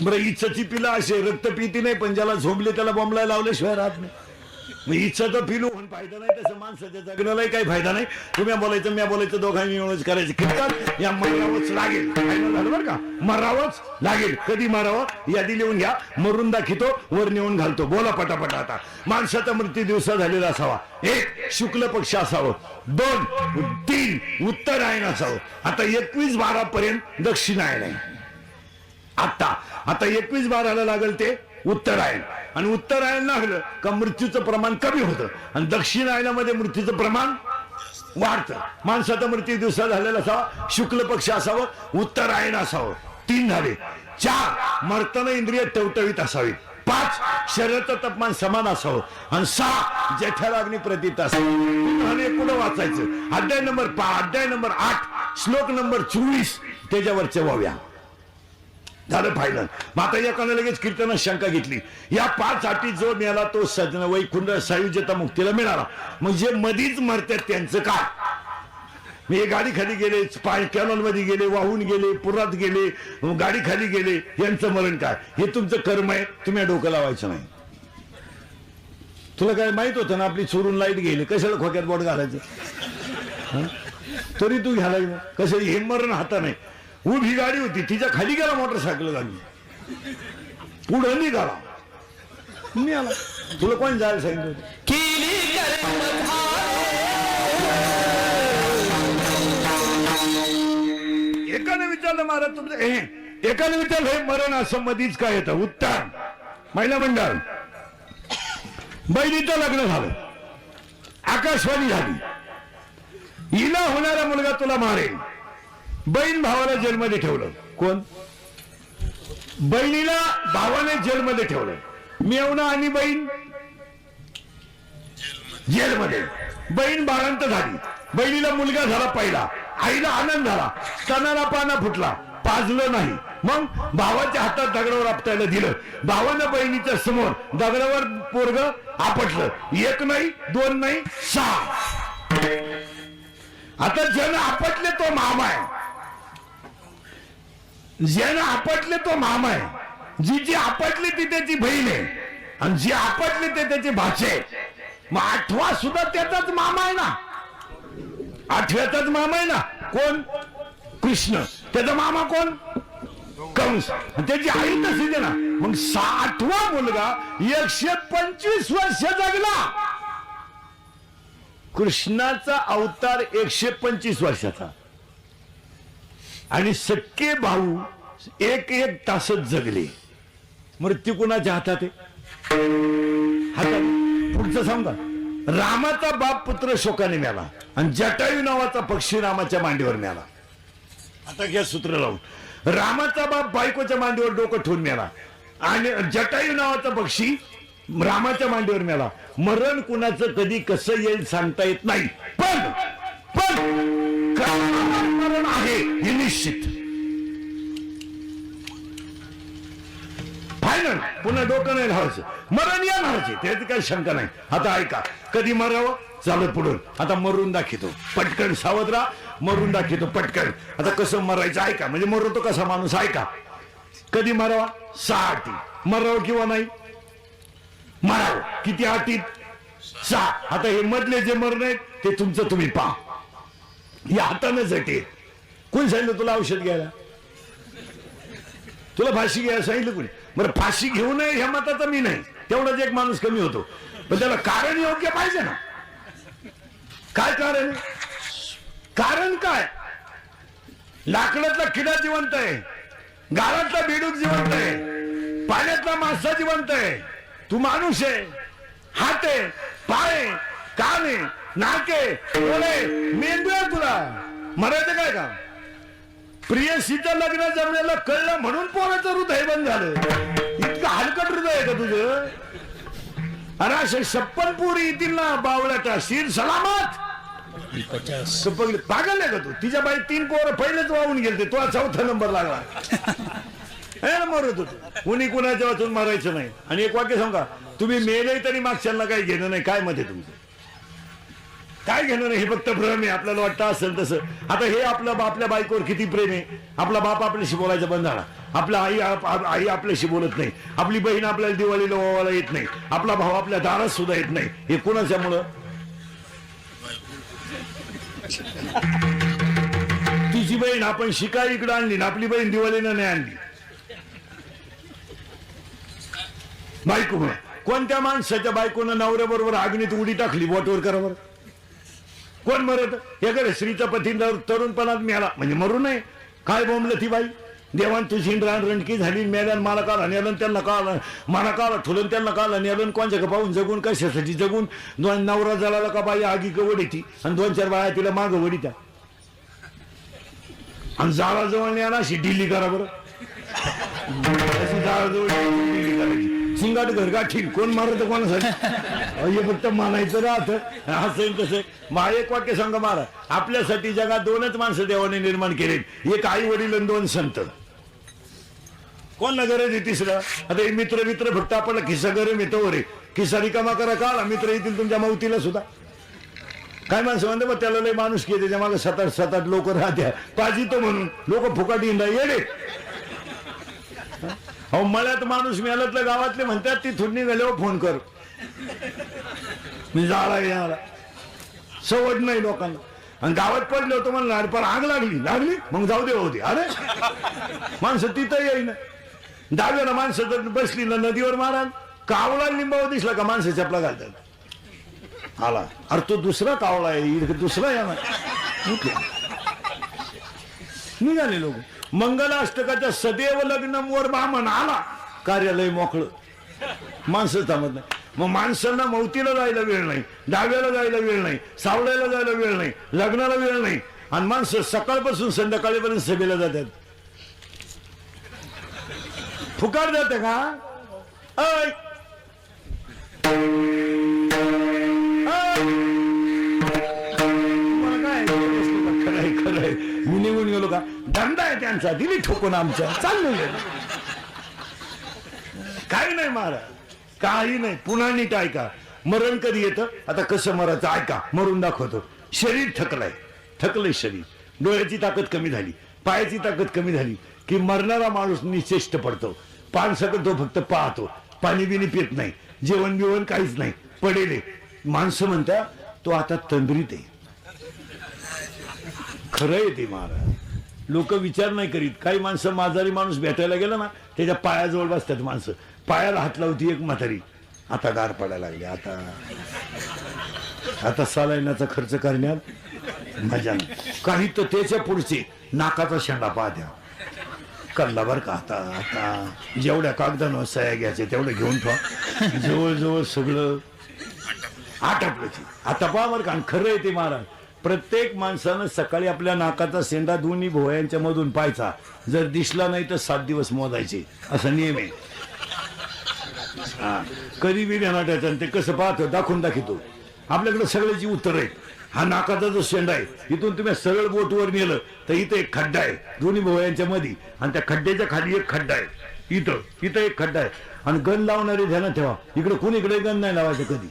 बरं इच्छाची पिला असे रक्त पिती नाही पण ज्याला झोंबले त्याला बॉम्बला लावल्याशिवाय राहत नाही. मग इच्छा तर पिलू पण फायदा नाही. तसं माणसाच्या जगण्यालाही काही फायदा नाही. तुम्ही बोलायचं मी बोलायचं दोघांनी मिळूनच करायचं. कीर्तन या मरावंच लागेल. झालं बरं का, मरावंच लागेल. कधी मारावं यादी लिहून घ्या. मरून दाखवतो वर नेऊन घालतो. बोला पटापट. आता माणसाचा मृत्यू दिवसा झालेला असावा. 1 शुक्ल पक्ष असावं. 2 3 उत्तरायण असावं. आता 21-12 पर्यंत दक्षिणायन आहे. आता 21-12 लागेल ते उत्तरायण. आणि उत्तरायण लागलं का मृत्यूचं प्रमाण कमी होतं आणि दक्षिणायनामध्ये मृत्यूचं प्रमाण वाढतं. माणसाचा मृत्यू दिवसा झालेला असावा. शुक्ल पक्ष असावं. उत्तरायण असावं. 3 झाले. 4 मरताना इंद्रिय टवटवीत असावी. 5 शरीराचं तापमान समान असावं. आणि 6 जेठाला अग्नी प्रतीत असावं. पुढे वाचायचं. अध्याय नंबर 5 अध्याय नंबर 8 श्लोक नंबर 24 त्याच्यावरच्या वाव्या झालं फायनल. मग आता एकाने लगेच कीर्तनात शंका घेतली. या 5 अटी जो मिळाला तो सज्जन वैकुंठ सायुज्यता मुक्तीला मिळाला. म्हणजे मधीच मरतात त्यांचं काय. मी गाडी खाली गेले, कॅनॉल मध्ये गेले, वाहून गेले, पुरात गेले, गाडी खाली गेले, यांचं मरण काय. हे तुमचं कर्म आहे. तुम्ही डोकं लावायचं नाही. तुला काय माहित होतं ना आपली चोरून लाईट गेली कशाला खोक्यात बोट घालायचं. तरी तू घालायचं कसं. हे मरण हाता नाही. उभी गाडी होती तिच्या खाली गेला मोटरसायकल गाडी पुढं निघाला. मी आला. तुला कोण जायला सांगितलं. एकाने विचारलं महाराज तुमचं एकाने विचारलं हे मरण असं मधीच काय येतं. उत्तर महिला मंडळ. बहिणीचं लग्न झालं. आकाशवाणी झाली. हिला होणारा मुलगा तुला मारेल. बहीण भावाला जेलमध्ये ठेवलं. कोण. बहिणीला भावाने जेलमध्ये ठेवलं. मेवणा आणि बहीण जेलमध्ये. बहीण बाळंत झाली. बहिणीला मुलगा झाला पहिला. आईला आनंद झाला. स्तनाला पाना फुटला. पाजलं नाही. मग भावाच्या हातात दगडावर आपटायला दिलं. भावानं बहिणीच्या समोर दगडावर पोरग आपटलं. 1 नाही 2 नाही 6. आता ज्यानं आपटले तो मामा आहे. ज्यानं आपटले तो मामा आहे. जी आपटली ती त्याची बहीण आहे. आणि जी आपटली ते त्याची भाचे आहे. मग 8वा सुद्धा त्याचाच मामा आहे ना. 8व्याचाच मामा आहे ना. कोण. कृष्ण. त्याचा मामा कोण. कंस. त्याची आई तशी दे ना. मग 8वा मुलगा 125 वर्ष जगला. कृष्णाचा अवतार 125 वर्षाचा. आणि सख्खे भाऊ 1 तासच जगले. मृत्यू कुणाच्या हातात आहे. हातात. पुढचं सांगा. रामाचा बाप पुत्र शोकाने मिळाला आणि जटायू नावाचा पक्षी रामाच्या मांडीवर मिळाला. आता घ्या सूत्र लावून. रामाचा बाप बायकोच्या मांडीवर डोकं ठेवून मिळाला आणि जटायू नावाचा पक्षी रामाच्या मांडीवर मिळाला. मरण कुणाचं कधी कसं येईल सांगता येत नाही. पण मरण आहे हे निश्चित. फायनल. पुन्हा डोकं नाही लावायचं. मरण येणारच. त्याची काही शंका नाही. आता ऐका. कधी मरावं चालत पुढून. आता मरून दाखवतो पटकन. सावध राहा. मरून दाखवतो पटकन. आता कसं मरायचं ऐका. म्हणजे मरतो कसा माणूस ऐका. कधी मरावा. 6 अटी. मरावं किंवा नाही मरावं. किती अटीत. 6. आता हे मधले जे मरण आहेत ते तुमचं तुम्ही पहा. या हातानंच आहे. कोणी सांगितलं तुला औषध घ्यायला. तुला फाशी घ्यायला सांगितलं कोणी. बरं फाशी घेऊ नये ह्या मताचा मी नाही. तेवढाच एक माणूस कमी होतो. पण त्याला कारण योग्य पाहिजे ना. काय कारण. कारण काय. लाकडातला किडा जिवंत आहे. गाळातला बेडूक जिवंत आहे. पाण्यातला मासा जिवंत आहे. तू माणूस आहे. हात आहे. पाय आहे. कान आहे. नाक आहे. डोळे. मेंदू आहे. तुला मरायचं काय का. प्रियसीचं लग्न जमण्याला कळलं म्हणून पोराचं हृदय बंद झालं. इतकं हलकट हृदय आहे का तुझं. अरे असे 56 पोरी येतील ना बावळ्याचा. शिर सलामत. पागल आहे का तू. तिच्या बाई 3 पोरं पहिलेच वाहून गेलते. तो 4था नंबर लागला. मरत होतो. कुणी कुणाच्या वाचून मारायचं नाही. आणि एक वाक्य सांगा. तुम्ही मेले तरी मागच्याला काही घेणं नाही. काय मत आहे तुमचं. काय घेणं नाही, हे फक्त भ्रम आहे. आपल्याला वाटतं असेल तसं. आता हे आपलं आपल्या बायकोवर किती प्रेम आहे. आपला बाप आपल्याशी बोलायचं बंद झाला, आपला आई आपल्याशी बोलत नाही, आपली बहीण आपल्याला दिवाळीला ओवाळायला येत नाही, आपला भाऊ आपल्या दारात सुद्धा येत नाही. हे कोणाच्यामुळं? तिची बहीण आपण शिकाय इकडे आणली ना, आपली बहीण दिवाळीनं नाही आणली. बायको कोणत्या माणसाच्या बायकोनं नवऱ्याबरोबर अग्नीत उडी टाकली? बोटवर करा बरं. कोण मरत? एखाद्या स्त्रीचा पती तरुणपणात मिळाला म्हणजे मरू नये. काय बोंबलं ती बाई, देवान तुझी रणकी झाली, मेल्यान मला काला नेलन, त्यांना काला मला काला ठुलन, त्यांना काला नेलन. कोणच्या का पाहून जगून कशासाठी जगून? नवरा जळाला का बाई आगी गवड येते आणि 2-4 बाया तिला माग वडीत्या आणि जाळाजवळ न्याला अशी डिली करा बरं. अशी जाळाजवळ डिली करायची. सिंगाट घरगाठी कोण मारत कोणासाठी? हे फक्त मानायचं राहत असं तसं. मा एक वाक्य सांगा मारा, आपल्यासाठी जगात 2च माणसं देवाने निर्माण केले, एक आई वडील आणि 2 संत. कोण गरज आहे तिसरं? आता हे मित्र फक्त आपल्याला खिस्सा गरम येतो रे, खिस्सा रिकामा करा का मित्र येतील तुमच्या मावतीला सुद्धा. काय माणसं म्हणते मग त्याला लय माणूस की त्याच्या मागे 7-8 लोक राहत्या पाजितो म्हणून. लोक फुकाट इंदा येडे. अहो मळ्यात माणूस मिळालं गावातले म्हणतात तिथून निघाल्यावर फोन कर, मी जाळा याला सवड नाही लोकांना. आणि गावात पडले होतं म्हणलं पण आग लागली मग जाऊ दे होते. अरे माणसं तिथं येईन. डाव्याला माणसं जर बसली ना नदीवर माराल, कावळा लिंबावर दिसला का माणसं चपला घालतात. आला अरे तो दुसरा कावळा आहे, दुसरा या निघाले लोक. मंगलाष्टकाच्या सदैव लग्नमवर ब्राह्मण आला, कार्यालय मोकळं, माणसं थांबत नाही. मग माणसांना मौतीला जायला वेळ नाही, डाव्याला जायला वेळ नाही, सावळ्याला जायला वेळ नाही, लग्नाला वेळ नाही. आणि माणसं सकाळपासून संध्याकाळीपर्यंत सभेला जातात. फुकार जाते का? ऐ खरंय मी निघून गेलो का? धंदा आहे त्यांचा, दिली ठोकून आमच्या, चाललो काही नाही महाराज, काही नाही. पुन्हा नीट ऐका, मरण कधी येतं? आता कसं मरायचं ऐका, मरून दाखवतो. शरीर थकलंय शरीर, डोळ्याची ताकद कमी झाली, पायाची ताकद कमी झाली की मरणारा माणूस निश्चेष्ट पडतो. पान सकट तो फक्त पाहतो, पाणी बिनी पित नाही, जेवण बिवण काहीच नाही, पडेले. माणसं म्हणतात तो आता तंद्रीत आहे. खरं आहे ते महाराज. लोक विचार नाही करीत. काही माणसं, माजारी माणूस भेटायला गेला ना त्याच्या पायाजवळ बसतात माणसं. पायाला हात लावती एक म्हातारी, आता गार पडायला लागली, आता सालायनाचा खर्च करण्यात मजा नाही. काही तर त्याच्या पुढचे नाकाचा शेंडा पाहत्या कल्ला बर का. आता जेवढ्या कागदांवर सह्या घ्यायचे तेवढं घेऊन ठेवा, जवळजवळ सगळं आटपलं. आता पहा बर का. खरं आहे ते महाराज. प्रत्येक माणसानं सकाळी आपल्या नाकाचा शेंडा दोन्ही भोवयांच्या मधून पाहायचा. जर दिसला नाही तर 7 दिवस मोजायचे, असा नियम आहे. कधी बी ध्यानाटायचं. आणि ते कसं पाहतो दाखवून दाखवतो. आपल्याकडे सगळ्याची उत्तर आहेत. हा नाकाचा जो शेंडा आहे, इथून तुम्ही सरळ बोटवर नेलं तर इथं एक खड्डा आहे दोन्ही भोवयांच्या मध्ये, आणि त्या खड्ड्याच्या खाली एक खड्डा आहे, इथं एक खड्डा आहे. आणि गण लावणारे ध्यानात ठेवा, इकडे कुणीकडे गण नाही लावायचं कधी.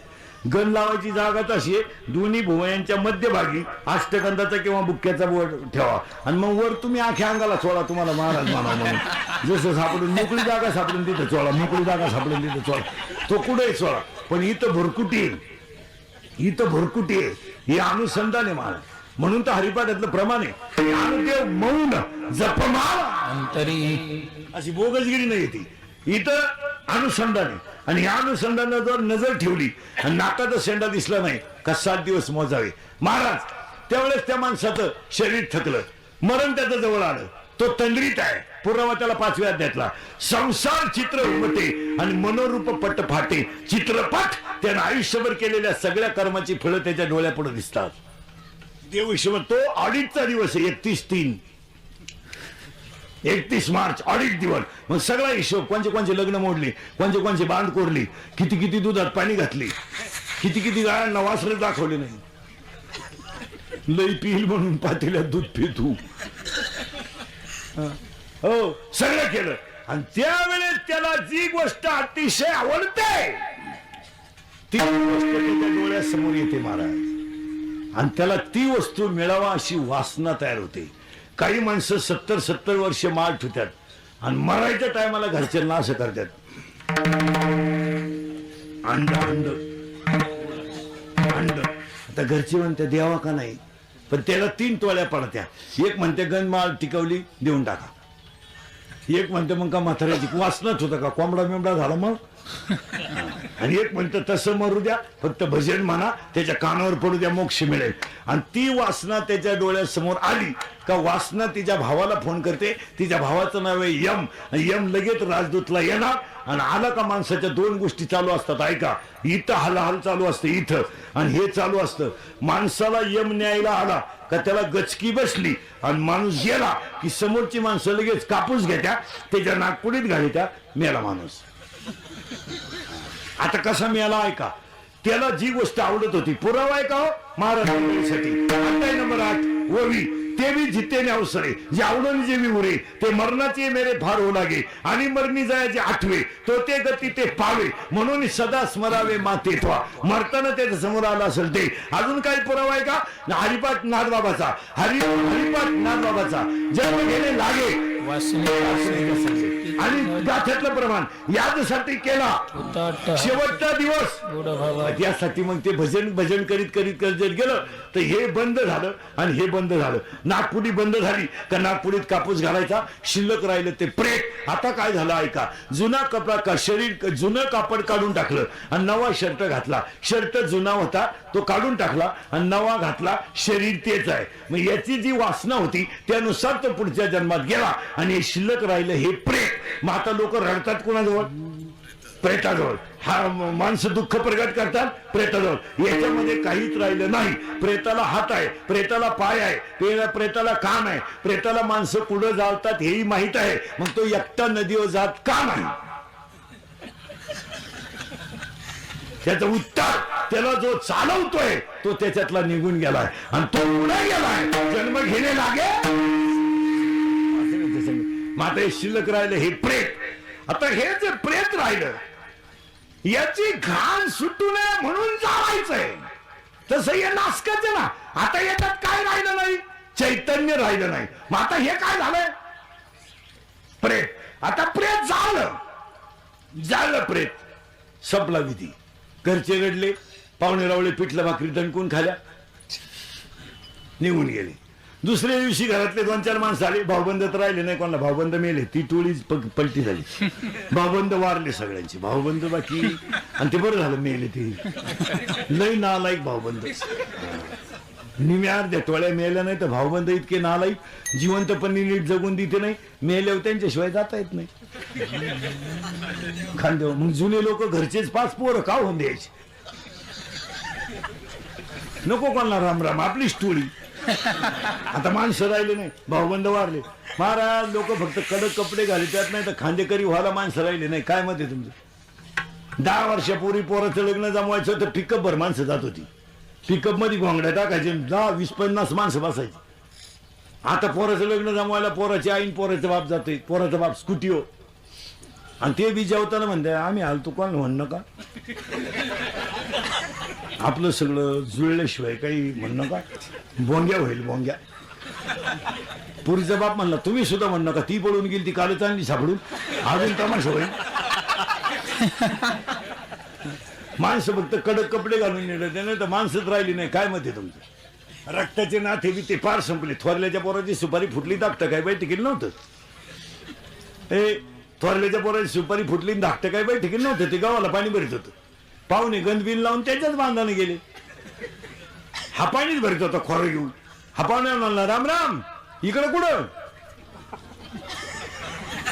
गण लावायची जागाच अशी आहे, दोन्ही भुवयांच्या मध्यभागी अष्टगंधाचा किंवा बुक्क्याचा बोट ठेवा. आणि मग वर तुम्ही आख्या अंगाला चोळा, तुम्हाला महाराज म्हणा म्हणून. जसं सापडून मोकळी जागा सापडून तिथं चोळा, मोकळी जागा सापडून तिथं चोळा, तो कुठे चोळा. पण इथं भरकुटी आहे, हे अनुसंधान आहे महाराज. म्हणून तर हरिपाठातलं प्रमाण आहे, अनुदेव मौन जपमाळ अंतरी, अशी बोगसगिरी नाही येते. इथं अनुसंधान आहे. आणि ह्या अनुसंधानावर नजर ठेवली आणि नाकाचा शेंडा दिसला नाही का 7 दिवस मोजावे महाराज. त्यावेळेस त्या माणसाचं शरीर थकलं, मरण त्याचं जवळ आलं, तो तंद्रीत आहे. पुरावा त्याला 5व्या अध्यायातला. संसार चित्र उमटे आणि मनोरूप पट फाटे. चित्रपट त्यानं आयुष्यभर केलेल्या सगळ्या कर्माची फळं त्याच्या डोळ्यापुढे दिसतात. देव हिशोब तो ऑडिटचा दिवस आहे, 31 मार्च ऑडिट दिवस. मग सगळा हिशोब, कोणचे लग्न मोडली, कोणचे बांध कोरली, किती दुधात पाणी घातली, किती गायांना वासरे दाखवले नाही, लई पिल म्हणून पातेल्यात दूध पितू, हो सगळं केलं. आणि त्यावेळेस त्याला जी गोष्ट अतिशय आवडते ती गोष्ट त्याच्या डोळ्यासमोर येते महाराज. आणि त्याला ती वस्तू मिळावा अशी वासना तयार होते. काही माणसं 70-70 वर्ष माळ ठेवतात आणि मरायच्या टायमाला घरच्यांना असं करतात, अंड अंड अंड. आता घरचे म्हणते द्यावा का नाही, पण त्याला 3 तोळ्या पडत्या. एक म्हणते गण माळ टिकवली देऊन टाका, एक म्हणते मग का म्हाताऱ्याची वासनाच होतं का कोंबडा बिंबडा झाला मग, आणि एक म्हणतं तसं मरू द्या फक्त भजन म्हणा त्याच्या कानावर पडू द्या मोक्ष मिळेल. आणि ती वासना त्याच्या डोळ्यासमोर आली का वासना तिच्या भावाला फोन करते. तिच्या भावाचं नाव आहे यम. यम लगेच राजदूतला येणार आणि आला का माणसाच्या 2 गोष्टी चालू असतात. ऐका, इथं हलहल चालू असते इथं, आणि हे चालू असतं. माणसाला यम न्यायला आला का त्याला गचकी बसली आणि माणूस गेला की समोरची माणसं लगेच कापूस घेत्या त्याच्या नागपुडीत घालित्या, मेला माणूस. आता कसा मेला ऐका, त्याला जी गोष्ट आवडत होती पुरावा आहे का हो महाराष्ट्रासाठी. नंबर 8 ववी ते भी जिते ने अवसरे जे आवडून जे मी उरे ते मरणाचे मेरे फार हो लागे आणि मरणी जायचे आठवे तो ते गती ते पावे म्हणून सदा स्मरावे माते त्वा. मरताना त्याच्या समोर आला असेल ते. अजून काही पुरावा आहे का, हरिपाठ नाथबाबाचा, हरिपाठ नाथबाबाचा जन्म घेणे लागे आणि गाथ्यातलं प्रमाण यादसाठी केला शेवटचा दिवस. यासाठी मग ते भजन करीत करीत जर गेलं तर हे बंद झालं आणि हे बंद झालं. नागपुडी बंद झाली का नागपुडीत कापूस घालायचा, शिल्लक राहिलं ते प्रेत. आता काय झालं ऐका, जुना कपडा का शरीर जुनं कापड काढून टाकलं आणि नवा शर्ट घातला. शर्ट जुना होता तो काढून टाकला आणि नवा घातला, शरीर तेच आहे. मग याची जी वासना होती त्यानुसार तो पुढच्या जन्मात गेला आणि हे शिल्लक राहिलं हे प्रेत. मग आता लोक रडतात कोणाजवळ, प्रेताजवळ. हा माणसं दुःख प्रकट करतात प्रेताजवळ. याच्यामध्ये काहीच राहिलं नाही. प्रेताला हात आहे, प्रेताला पाय आहे, प्रेताला कान आहे, प्रेताला माणसं कुठं जाळतात हेही माहित आहे. मग तो एकटा नदीवर जात का नाही, त्याचं उत्तर त्याला जो चालवतोय तो त्याच्यातला निघून गेलाय आणि तो पुढे गेलाय, जन्म घेणे लागे. मात्र हे शिल्लक राहिलं हे प्रेत. आता हे जे प्रेत राहिलं याची घाण सुटू नये म्हणून जाळायचंय. तसं हे नासकाचं ना. आता याच्यात काय राहिलं नाही, चैतन्य राहिलं नाही. मग आता हे काय झालंय, प्रेत. आता प्रेत जाळलं प्रेत, संपला विधी. घरचे रडले, पाहुणे रावळे पिठलं भाकरी दणकून खाल्या, निघून गेले. दुसऱ्या दिवशी घरातले 2-4 माणसं आले, भाऊबंद तर राहिले नाही कोणाला, भाऊबंद मेले. ती टोळीच पलटी झाली, भाऊबंद वारले सगळ्यांची, भाऊबंद बाकी. आणि ते बरं झालं मेले, ते लई नालायक भाऊबंद. निम्या अर्ध्या टोळ्या मेल्या नाही तर भाऊबंद इतके नालायक, जिवंतपणी नीट जगून देते नाही, मेल्यावर त्यांच्याशिवाय जाता येत नाही खांदेव. मग जुने लोक घरचेच 5 पोरं का होऊन द्यायचे, नको कोणाला राम राम, आपलीच टोळी. आता माणसं राहिले नाही, भाऊबंद वारले. महाराज लोक फक्त कडक कपडे घालतात नाही तर खांदेकरी व्हायला माणसं राहिले नाही. काय मत आहे तुमचं? 10 वर्षापूर्वी पोराचं लग्न जमवायचं तर पिकअप भर माणसं जात होती. पिकअप मध्ये घोंगड्या टाकायचे, 10, 20, 50 माणसं बसायची. आता पोराचं लग्न जमवायला पोराची आईन पोराचा बाप जाते, पोराचा बाप स्कूटी हो. आणि ते बी जेवताना म्हणते आम्ही आलतो कोण म्हणणं का, आपलं सगळं जुळल्याशिवाय काही म्हणणं का, बोंग्या होईल बोंग्या. पुरीचा बाप म्हणला तुम्ही सुद्धा म्हणणं का, ती पळून गेली ती कालच आणली सापडून, अजून तमाशा होईल. माणसं फक्त कडक कपडे घालून नेले नाही तर माणसंच राहिली नाही. काय मत आहे तुमचं? रक्ताचे नाते बी ते फार संपले. थोरल्याच्या पोराची सुपारी फुटली धाकटं काय बाई टिकील नव्हतं. थोरल्याच्या पोराची सुपारी फुटली धाकटं काय बाई टिकील नव्हतं. ते गावाला पाणी भरीत होतं. पाहुणे गंदबिन लावून त्याच्याच बांधाने गेले. हा पाणीच भरीत होता खोरं घेऊन. हा पाहुणे म्हणला राम राम, इकडं कुठं?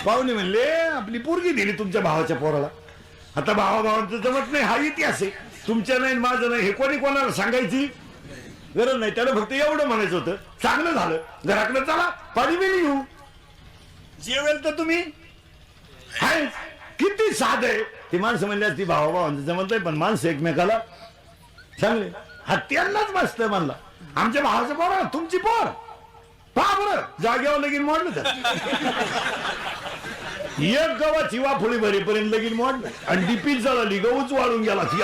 पाहुणे म्हणले आपली पोरगी दिली तुमच्या भावाच्या पोराला. आता भावाभावांचं जमत नाही हा इतिहास आहे. तुमच्या नाही माझं नाही हे कोणी कोणाला सांगायची गरज नाही. त्याला फक्त एवढं म्हणायचं होतं चांगलं झालं घराकडे चला पाणी बिणी घेऊ, जेवेल तर तुम्ही. हाय किती साध आहे. ती माणसं म्हणली ती भावाभावांचं जमत नाही पण माणसं एकमेकाला चांगले. हा त्यांनाच मस्त म्हणला आमच्या भावाचं पोर तुमची पोर पहा बरं जागेवर लगीन मोडलं तर एक गावाची वाफोळी भरेपर्यंत लगीन मोडलं आणि डीपीच झाली गहूच वाढून गेला. ती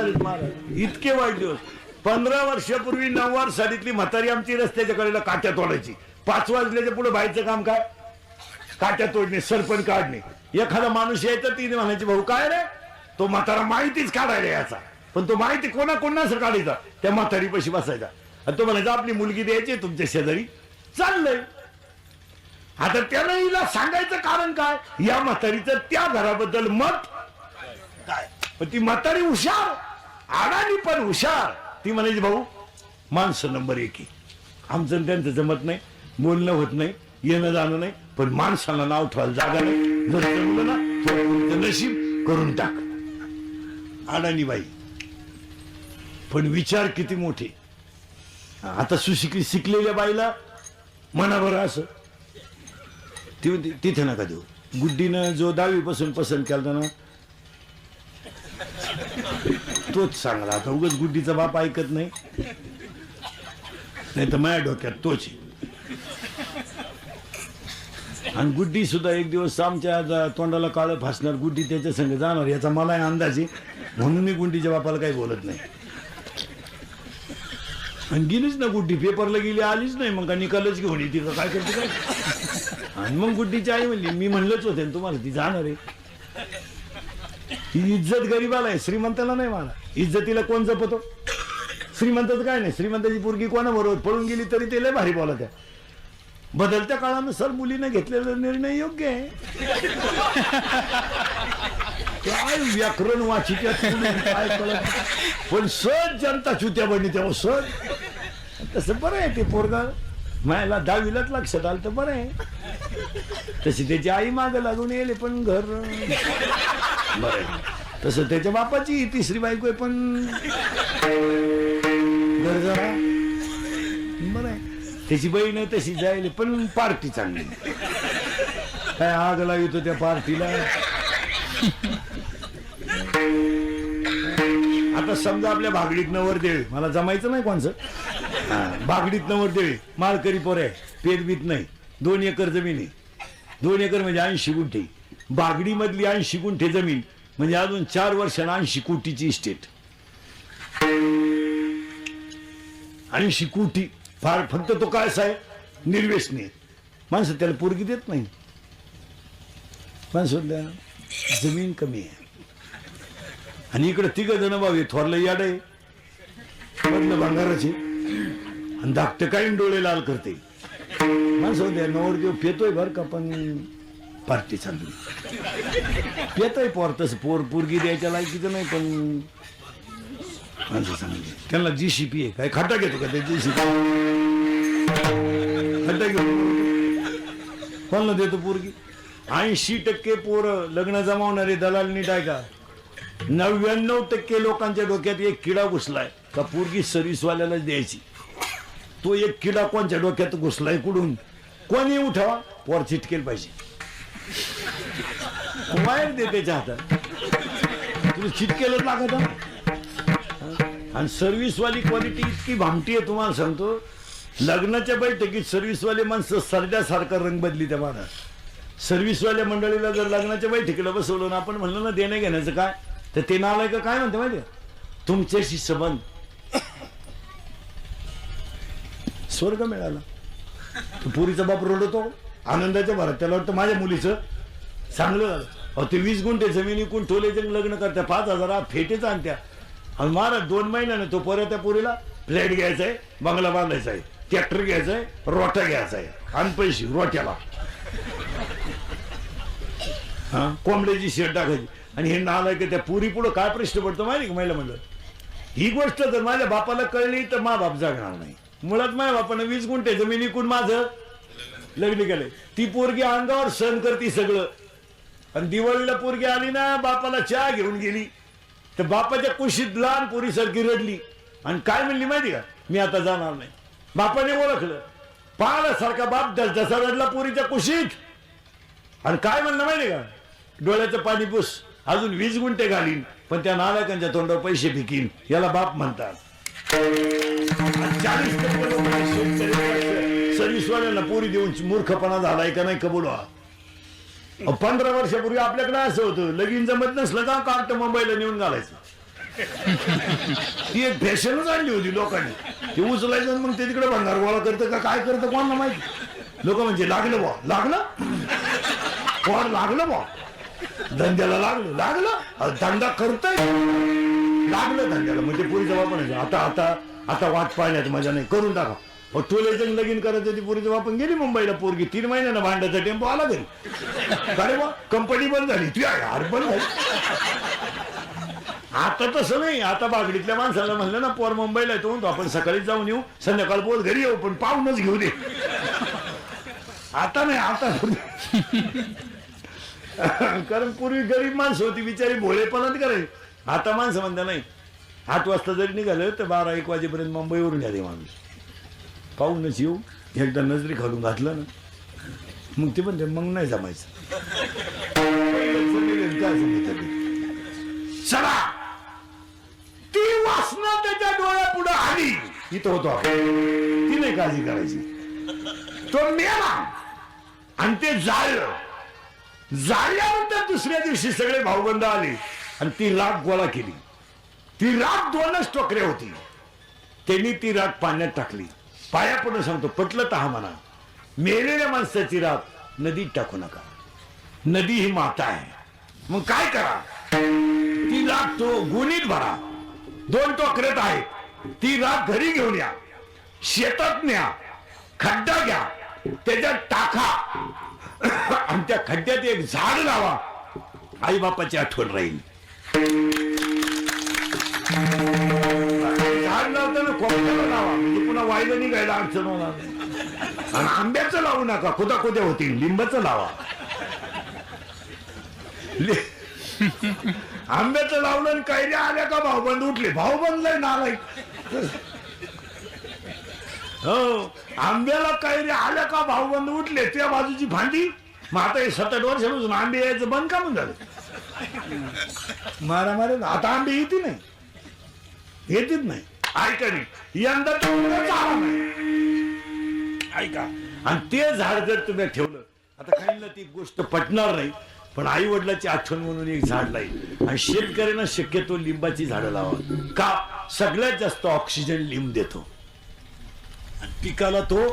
झालेत महाराज, इतके वाईट दिवस. 15 वर्षापूर्वी 9 सालीतली म्हातारी आमची रस्त्याच्या कडेला काट्या तोडायची. 5 वाजल्याच्या पुढे बाईचं काम काय? काट्या तोडणे, सरपण काढणे. एखादा माणूस यायचा, तिने म्हणायची भाऊ काय रे, तो म्हातारा माहितीच काढायला याचा, पण तो माहिती कोणाकोणाच काढायचा, त्या म्हातारी पशी बसायचा. आणि तो म्हणायचा आपली मुलगी द्यायची तुमच्या शेजारी चाललंय. आता त्यानं हिला सांगायचं कारण काय, या म्हातारीचं त्या घराबद्दल मत काय. पण ती म्हातारी हुशार, आडाणी पण हुशार. ती म्हणायची भाऊ माणसं नंबर 1 आहे, आमचं त्यांचं जमत नाही, बोलणं होत नाही, येणं जाणं नाही, पण माणसाला नाव ठेवायला जागा नाही. जर जमलं ना थोडं नशीब करून टाक. अडाणी बाई, पण विचार किती मोठे. आता शिकलेल्या बाईला म्हणा बरं असं तिथे नका देऊ. गुड्डीनं जो 10वी पासून पसंत केला ना तोच चांगला. आता उगाच गुड्डीचा बाप ऐकत नाही, नाही तर माझ्या डोक्यात तोच. आणि गुड्डी सुद्धा एक दिवस आमच्या तोंडाला काळं फासणार, गुड्डी त्याच्या संग जाणार याचा मला अंदाज आहे. म्हणून मी गुड्डीच्या बापाला काही बोलत नाही. आणि गेलीच ना गुड्डी, पेपरला गेली, आलीच नाही. मग का निकालच घेऊन येते का काय करते काय. आणि मग गुड्डीची आई म्हणली मी म्हणलंच होते तुम्हाला ती जाणार आहे. ही इज्जत गरीबाला आहे, श्रीमंताला नाही. मला इज्जतीला कोण जपतो? श्रीमंताचं काय नाही, श्रीमंताची पोरगी कोणाबरोबर पळून गेली तरी ते लय भारी बोलत आहे. बदलत्या काळानुसार मुलीने घेतलेला निर्णय योग्य आहे. काय व्याकरण वाचित काय कळत, पण सहज जनता चुत्या बनी तेव्हा सहज. तसं बरं आहे ते पोरगा, मायला 10वीलाच लक्षात आलं तर बरं आहे. तशी त्याची आई मागं लागून येईल, पण घर बरं आहे. तसं त्याच्या बापाची 3री बायको आहे, पण घर जरा बरं आहे. त्याची बहीण आहे तशी जायला, पण पार्टी चांगली. काय आग लावितो त्या पार्टीला. आता समजा आपल्या भागडीत नवर देवे, मला जमायचं नाही कोणचं, भागडीत नवर देवे माळकरी पोर आहे, पेरबीत नाही, 2 एकर जमीन आहे. 2 एकर म्हणजे 80 गुंठे. बागडी मधली 80 गुंठे जमीन म्हणजे अजून 4 वर्षांना 80 कोटीची इस्टेट. 80 कोटी फार. फक्त तो काय आहे निर्व्यसनी माणसं, त्याला पोरगी देत नाही. माणसं जमीन कमी आहे. आणि इकडे 3 जण भाऊ, थोरलं याड आहे, मधलं भांगाराचे, आणि धाकटे काही डोळे लाल करते. माणसं द्या नवरदेव पेतोय बर का, पण पार्टी चालली. पेतोय पोर, तसं पोरगी द्यायच्या लायकीचं नाही, पण माणसं चांगली. त्यांना GCP आहे. काय खाटा घेतो का ते GCP? खाटा घेतो कोणाला देतो पोरगी? 80% पोरं लग्न जमावणारे दलाल नीट आहे का? 99% लोकांच्या डोक्यात एक किडा घुसलाय का पोरगी सर्व्हिसवाल्यालाच द्यायची. तो एक किडा कोणच्या डोक्यात घुसलाय कुठून? कोणी उठावा, पोर चिटकेल पाहिजे. वायर दे त्याच्या हातात, तुला चिटकेलच लागत. आणि सर्व्हिसवाली क्वालिटी इतकी भामटी आहे तुम्हाला सांगतो. लग्नाच्या बैठकीत सर्व्हिसवाले माणसं सरड्यासारखा रंग बदली. त्या मला सर्व्हिसवाल्या मंडळीला जर लग्नाच्या बैठकीला बसवलं ना, आपण म्हणलं ना देणं घेण्याचं काय, तर ते नालाय का काय म्हणते माहिती, तुमच्याशी संबंध स्वर्ग मिळाला. पुरीचा बाप रडतो आनंदाच्या भरात. त्याला वाटतं माझ्या मुलीचं चांगलं झालं. अहो ते 20 गुंठे जमीन विकून टोलेचे लग्न करत्या, 5,000 फेटेच आणत्या. आणि महाराज 2 महिन्याने तो परत त्या पुरीला फ्लॅट घ्यायचा आहे, बंगला बांधायचा आहे, ट्रॅक्टर घ्यायचा आहे, रोटा घ्यायचा आहे, आणि पैसे रोट्याला कोंबड्याची शेड टाकायची. आणि हे नालाय की त्या पुरी पुढं काय प्रश्न पडतो माहिती का महिला म्हणलं. ही गोष्ट जर माझ्या बापाला कळली तर मा बाप जागणार नाही. मुळात माझ्या बापानं 20 गुंठे जमीन विकून माझं लग्न केलंय. ती पोरगी अंगावर सहन करती सगळं. आणि दिवाळीला पोरगी आली ना, बापाला चहा घेऊन गेली तर बापाच्या कुशीत लहान पोरीसारखी रडली. आणि काय म्हणली माहिती का, मी आता जाणार नाही. बापाने ओळखलं, पाहण्यासारखा बाप जसा रडला पोरीच्या कुशीत. आणि काय म्हणलं माहिती का, डोळ्याचं पाणी पुस, अजून 20 गुंठे घालीन, पण त्या नालायकांच्या तोंडावर पैसे फेकीन. याला बाप म्हणतात. 40% सर्व्हिसवाल्यांना पोरी देऊन मूर्खपणा झालाय का नाही कबूल व्हा. 15 वर्षापूर्वी आपल्याकडे असं होतं, लगीन जमत नसलं का कार्ट मुंबईला नेऊन घालायचं. ती एक फॅशनच आणली होती लोकांनी. ते उचलायचं मग ते तिकडे भंगार गोळा करतं का काय करतं कोणाला माहिती. लोक म्हणजे लागलं बा, लागलं कोण लागलं बा, धंद्याला लागलं लागलं धंदा करतय, लागलं धंद्याला. म्हणजे पुरीचा बाप आता आता आता वाट पाहण्यात मजा नाही, करून टाका. टोलेचं लगीन करायचं ती पुरीचा बाप गेली मुंबईला. पोरगी 3 महिन्यानं भांड्याचा टेम्पो आला घरी. अरे बा कंपनी बंद झाली, ती यार बंद झाली. आता तसं नाही. आता बागडीतल्या माणसाला म्हणलं ना पोर मुंबईला येतो म्हणतो आपण सकाळीच जाऊन येऊ, संध्याकाळ पोर घरी येऊ, पण पाहूनच घेऊ दे. आता नाही, आता कारण पूर्वी गरीब माणसं होती बिचारी, भोळेपणात करायची. आता माणसं म्हणता नाही 8 वाजता जरी निघालं तर 12-1 वाजेपर्यंत मुंबईवरून यादे माणूस. पाहूनच येऊ, एकदा नजरी खालून घातलं ना मग ते पण मग नाही जमायचं. चला ती वासना त्याच्या डोळ्यापुढे आली, इथं होतो ती नाही काळजी करायची. तो मेला आणि ते जाळलं. जाळल्यानंतर दुसऱ्या दिवशी सगळे भाऊबंद आले आणि ती राख गोळा केली. ती राख 2च टोकऱ्या होती. त्यांनी ती राख पाण्यात टाकली. पाया पडून सांगतो, पटलं तर हा म्हणा, मेलेल्या माणसाची राख नदीत टाकू नका. नदी ही माता आहे. मग काय करा, ती राख तो गुणीत भरा. 2 टोकऱ्यात आहे. ती राख घरी घेऊन या, शेतात न्या, खड्डा घ्या, त्याच्यात टाका आणि त्या खड्ड्यात एक झाड लावा. आई बापाची आठवण राहील. झाड लावताना कोपऱ्याला लावा, म्हणजे पुन्हा वायला निघायला अडचण होणार. आणि आंब्याचं लावू नका, खुदाखुद्या होतील. लिंबाचं लावा. आंब्याचं लावलं आणि कैऱ्या आल्या का भाऊबंद उठले. भाऊबंदलाय नालायक. हो, आंब्याला कैऱ्या आल्या का भाऊबंद उठले, त्या बाजूची भांडी. मग आता हे 7-8 वर्षापासून आंबे यायचं बंद का म्हणून झालं. मारा आता आंबे येते नाही, येतच नाही. ऐका नाही, यंदा झाला नाही. ऐका, आणि ते झाड जर तुम्ही ठेवलं, आता काही ना ती गोष्ट पटणार नाही, पण आई वडिलाची आठवण म्हणून एक झाड लाईल. आणि शेतकऱ्यांना शक्यतो लिंबाची झाडं लावा. का, सगळ्यात जास्त ऑक्सिजन लिंब देतो आणि पिकाला तो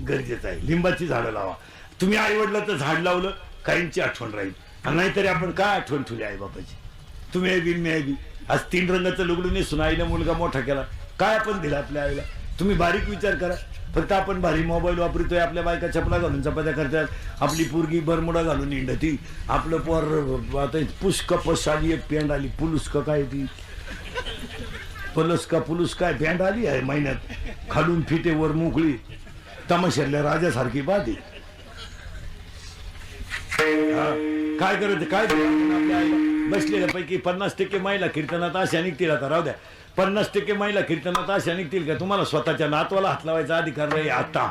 गरजेचा आहे. लिंबाची झाडं लावा. तुम्ही आई वडिलाचं झाड लावलं, काहींची आठवण राहील. आणि नाहीतरी आपण काय आठवण ठेवली आई बाबाची. तुम्ही आई मी आई. आज 3 रंगाचं लुगडून नेसून आईला मुलगा मोठा केला, काय आपण दिलं आपल्या आईला. तुम्ही बारीक विचार करा. फक्त आपण भारी मोबाईल वापरतोय, आपल्या बायका चपला घालून चपात्या करतात, आपली पोरगी बरमुडा घालून इंडती, आपलं पोर आता पुष्क पशाली एक पॅन्ट आली, पुलुस्क काय ती पलस्का पुलुस काय पॅन्ट आली आहे महिन्यात, खालून फिटेवर मोकळी, तमाशातल्या राजासारखी बाधी. काय करायचं काय आपल्या आईला. बसलेल्या पैकी 50% महिला कीर्तनात अशा निघतील. आता राहू द्या, 50% महिला कीर्तनात अशा निघतील का तुम्हाला स्वतःच्या नातवाला हात लावायचा अधिकार नाही. आता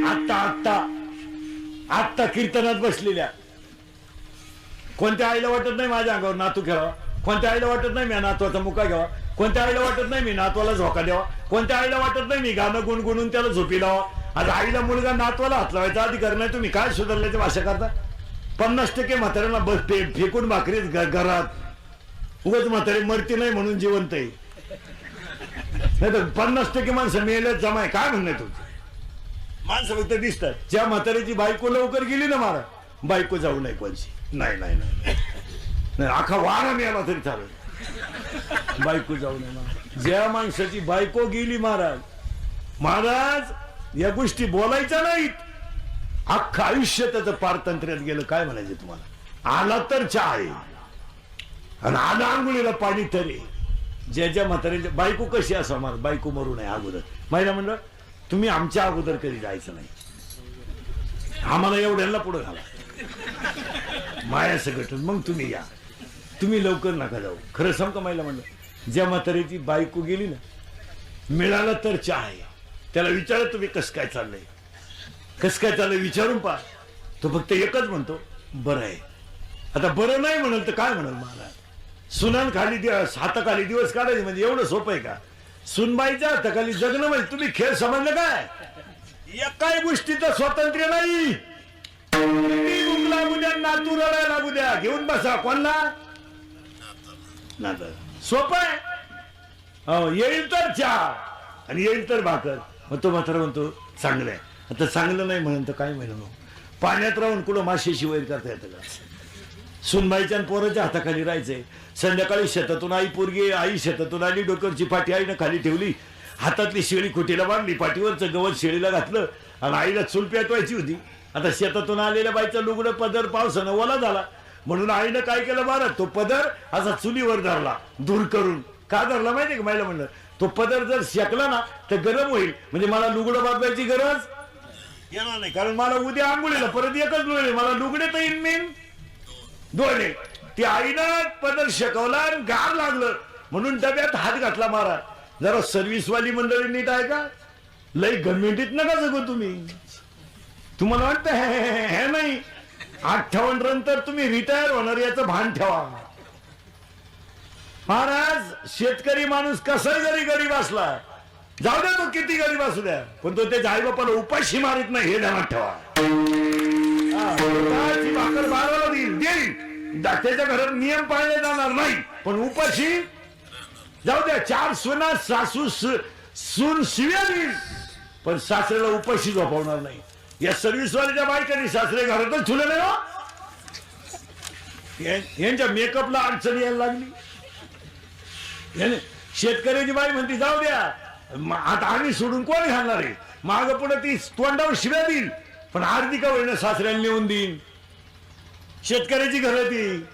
आता आता आता कीर्तनात बसलेल्या कोणत्या आईला वाटत नाही माझ्या अंगावर नातू घ्यावा, कोणत्या आईला वाटत नाही मी नातवाचा मुका घ्यावा, कोणत्या आईला वाटत नाही मी नातवाला झोका द्यावा, कोणत्या आईला वाटत नाही मी गाणं गुणगुणून त्याला झोपी लावा. आज आईला मुलगा नातवाला हात लावायचा अधिकार नाही. तुम्ही काय सुधारल्याची भाषा करता. 50% म्हाताऱ्यांना बस फेकून भाकरीत घरात उगाच म्हातारी मरती नाही म्हणून जिवंत आहे. नाही तर 50% माणसं मेले जमाय. काय म्हणणं तुमचं. माणसं फक्त दिसतात. ज्या म्हातारीची बायको लवकर गेली ना मारा, बायको जाऊ नये कोणची. नाही नाही नाही, अख्खा वारा मिळाला तरी चालेल, बायको जाऊ नये. ज्या माणसाची बायको गेली महाराज, महाराज या गोष्टी बोलायच्या नाहीत. अख्खं आयुष्य त्याचं पारतंत्र्यात गेलं. काय म्हणायचं तुम्हाला. आला तर चहा आहे आणि आला आंघोळीला पाणी तरी. ज्या म्हाताऱ्यांच्या बायको कशी असं मला बायको मरू नये अगोदर. महिला म्हणलं तुम्ही आमच्या अगोदर कधी जायचं नाही, आम्हाला एवढ्याला पुढे घाला माया सगळं, मग तुम्ही या, तुम्ही लवकर नका जाऊ. खरं सांग का महिला म्हणलं, ज्या म्हातारीची बायको गेली ना, मिळालं तर चहा आहे. त्याला विचारत तुम्ही कसं काय चाललंय, कसं काय चाललंय विचारून पहा. तो फक्त एकच म्हणतो बरं आहे. आता बरं नाही म्हणाल तर काय म्हणाल महाराज. सुनान खाली हाताखाली दिवस काढायचे म्हणजे एवढं सोपं आहे का. सुनबाईच्या हाताखाली जगणं म्हणजे तुम्ही खेळ समजलं काय. या काही गोष्टीचं स्वातंत्र्य नाही. लागू द्या, नातू रडायला लागू द्या, घेऊन बसा कोणला नातं. सोपं आहे. येईल तर चहा आणि येईल तर भाकर. मग तो मात्र म्हणतो चांगलं आहे. आता चांगलं नाही म्हणून तर काय म्हणू, पाण्यात राहून कुठं माशाशी वैर करता येतं का? सुनबाईच्या पोराच्या हाताखाली राहायचंय. संध्याकाळी शेतातून आई शेतातून आली, डोक्यावरची पाठी आईनं खाली ठेवली, हातातली शेळी खुटीला बांधली, पाठीवरचं गवत शेळीला घातलं आणि आईला चूल पेटवायची होती. आता शेतातून आलेल्या बाईचा लुगडं पदर पावसानं ओला झाला म्हणून आईनं काय केलं बरं, तो पदर असा चुलीवर धरला दूर करून. का धरला माहितीये का? मायला म्हणलं तो पदर जर शेकला ना तर गरम होईल, म्हणजे मला लुगडं बांधायची गरज येणार नाही, कारण मला उद्या आंघोळीला परत एकच डोळे, मला लुगडे तर येईन मेन डोळे. ती आईनं पदर शेकवला आणि गार लागलं म्हणून डब्यात हात घातला महाराज. जरा सर्व्हिसवाली मंडळी नीट आहे का? लई गव्हर्नमेंटीत नका जगू तुम्ही. तुम्हाला वाटतं हे नाही 58 नंतर तुम्ही रिटायर होणार याचं भान ठेवा. महाराज शेतकरी माणूस कसाही जरी गरीब असला, जाऊ द्या तो किती गरीब असू द्या, पण तो त्याच्या आई बापाला उपाशी मारित नाही हे ध्यानात ठेवा. भाकर बाराला देईल त्याच्या घरात नियम पाळले जाणार नाही, पण उपाशी जाऊ द्या. 4 सुना सासू सून शिव्या देईल पण सासऱ्याला उपाशी झोपवणार नाही. या सर्व्हिसवाल्याच्या बायकांनी सासरे घरातच ठेवले नाही हो. यांच्या मेकअपला अडचणी यायला लागली. शेतकऱ्याची बाई म्हणते जाऊ द्या, आता आम्ही सोडून कोण घालणार आहे, माग पुढे ती तोंडावर शिव्या देईल पण आरती का होईना सासऱ्याला नेऊन देईन. शेतकऱ्याची घरं ती,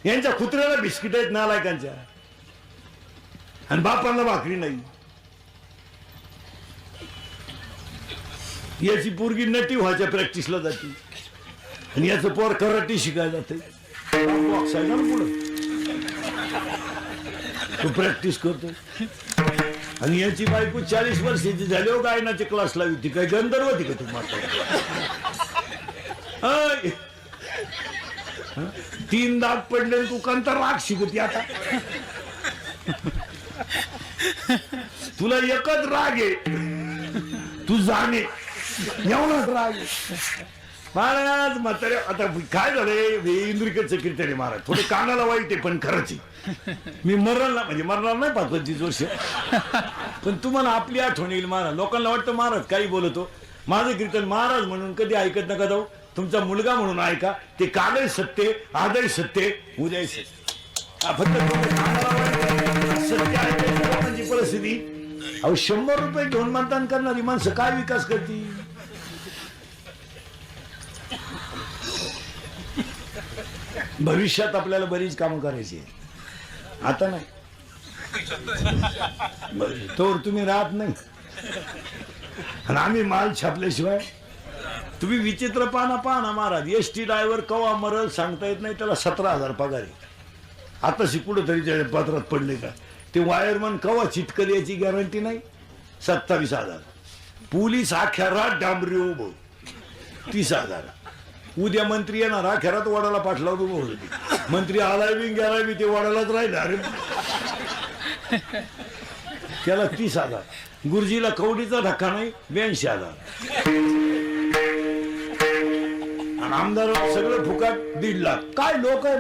यांच्या कुत्र्याला बिस्किट आहेत नालायकांच्या, आणि बापांना भाकरी नाही. याची पोरगी नटी व्हायच्या प्रॅक्टिसला जाते आणि याचं पोर कराटे शिकायला जाते. पुढं तो प्रॅक्टिस करतो आणि याची बायको 40 वर्षाची झाली हो, गायनाचे क्लास लावी. ती काय गंधर्व होती का तुम्हाला? 3 दाग पडले तू कंतर राग शिकती. आता तुला एकच राग आहे, तू जाणे एवढाच राग महाराज. म्हातारे आता काय झालंय, इंद्रिकेचं कीर्तन आहे महाराज, थोडे कानाला वाईट आहे पण खरंच आहे. मी मरणार म्हणजे मरणार नाही 25 वर्ष, पण तुम्हाला आपली आठवण येईल महाराज. लोकांना वाटतं महाराज काही बोलतो, माझं कीर्तन महाराज म्हणून कधी ऐकत नका जाऊ, तुमचा मुलगा म्हणून ऐका. ते कालही सत्य, आजही सत्य, उद्याही सत्य. फक्त सत्य ऐकायची लोकांची परिस्थिती. अहो 100 रुपये घेऊन मतदान करणारी माणसं काय विकास करतील? भविष्यात आपल्याला बरीच कामं करायची, आता नाही. तोवर तुम्ही राहत नाही आणि आम्ही माल छापल्याशिवाय. तुम्ही विचित्र पाना महाराज. एसटी ड्रायव्हर कवा मरल सांगता येत नाही, त्याला 17,000 पगार आहे. आता कुठं तरी त्या पत्रात पडले का? ते वायरमन कवा चिटकल याची गॅरंटी नाही. 27,000. पोलीस अख्या रात डांबरी उभं 30,000. उद्या मंत्री येणार, अखेरात वडाला पाठला उभं होती. मंत्री आलाय बी गेलाय बी, ते वडालाच राहिला. अरे त्याला 30,000. गुरुजीला कवडीचा धक्का नाही, 82,000. आमदार सगळं फुकाट 1.5 लाख. काय लोक आहे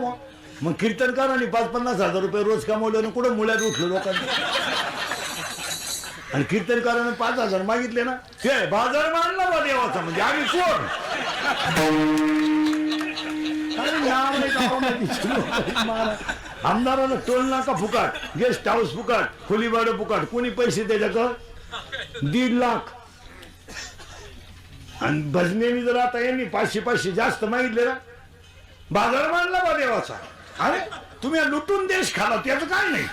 मग कीर्तनकारांनी 50,000 रुपये रोज कमवले, कुठं मुळ्यात उठलं लोकांना. आणि कीर्तनकाराने 5,000 मागितले ना, ते बाजार मानला बा देवाचा, म्हणजे आम्ही कोण? आमदाराला टोल नाका फुकाट, गेस्ट हाऊस फुकाट, खोली भाडं फुकाट. कोणी पैसे द्यायचं का? 1.5 लाख. आणि भजनेनी जर आता यांनी 500 जास्त मागितले ना, बाजार मानला बा देवाचा. अरे तुम्ही लुटून देश खाला, त्याचं काय नाही.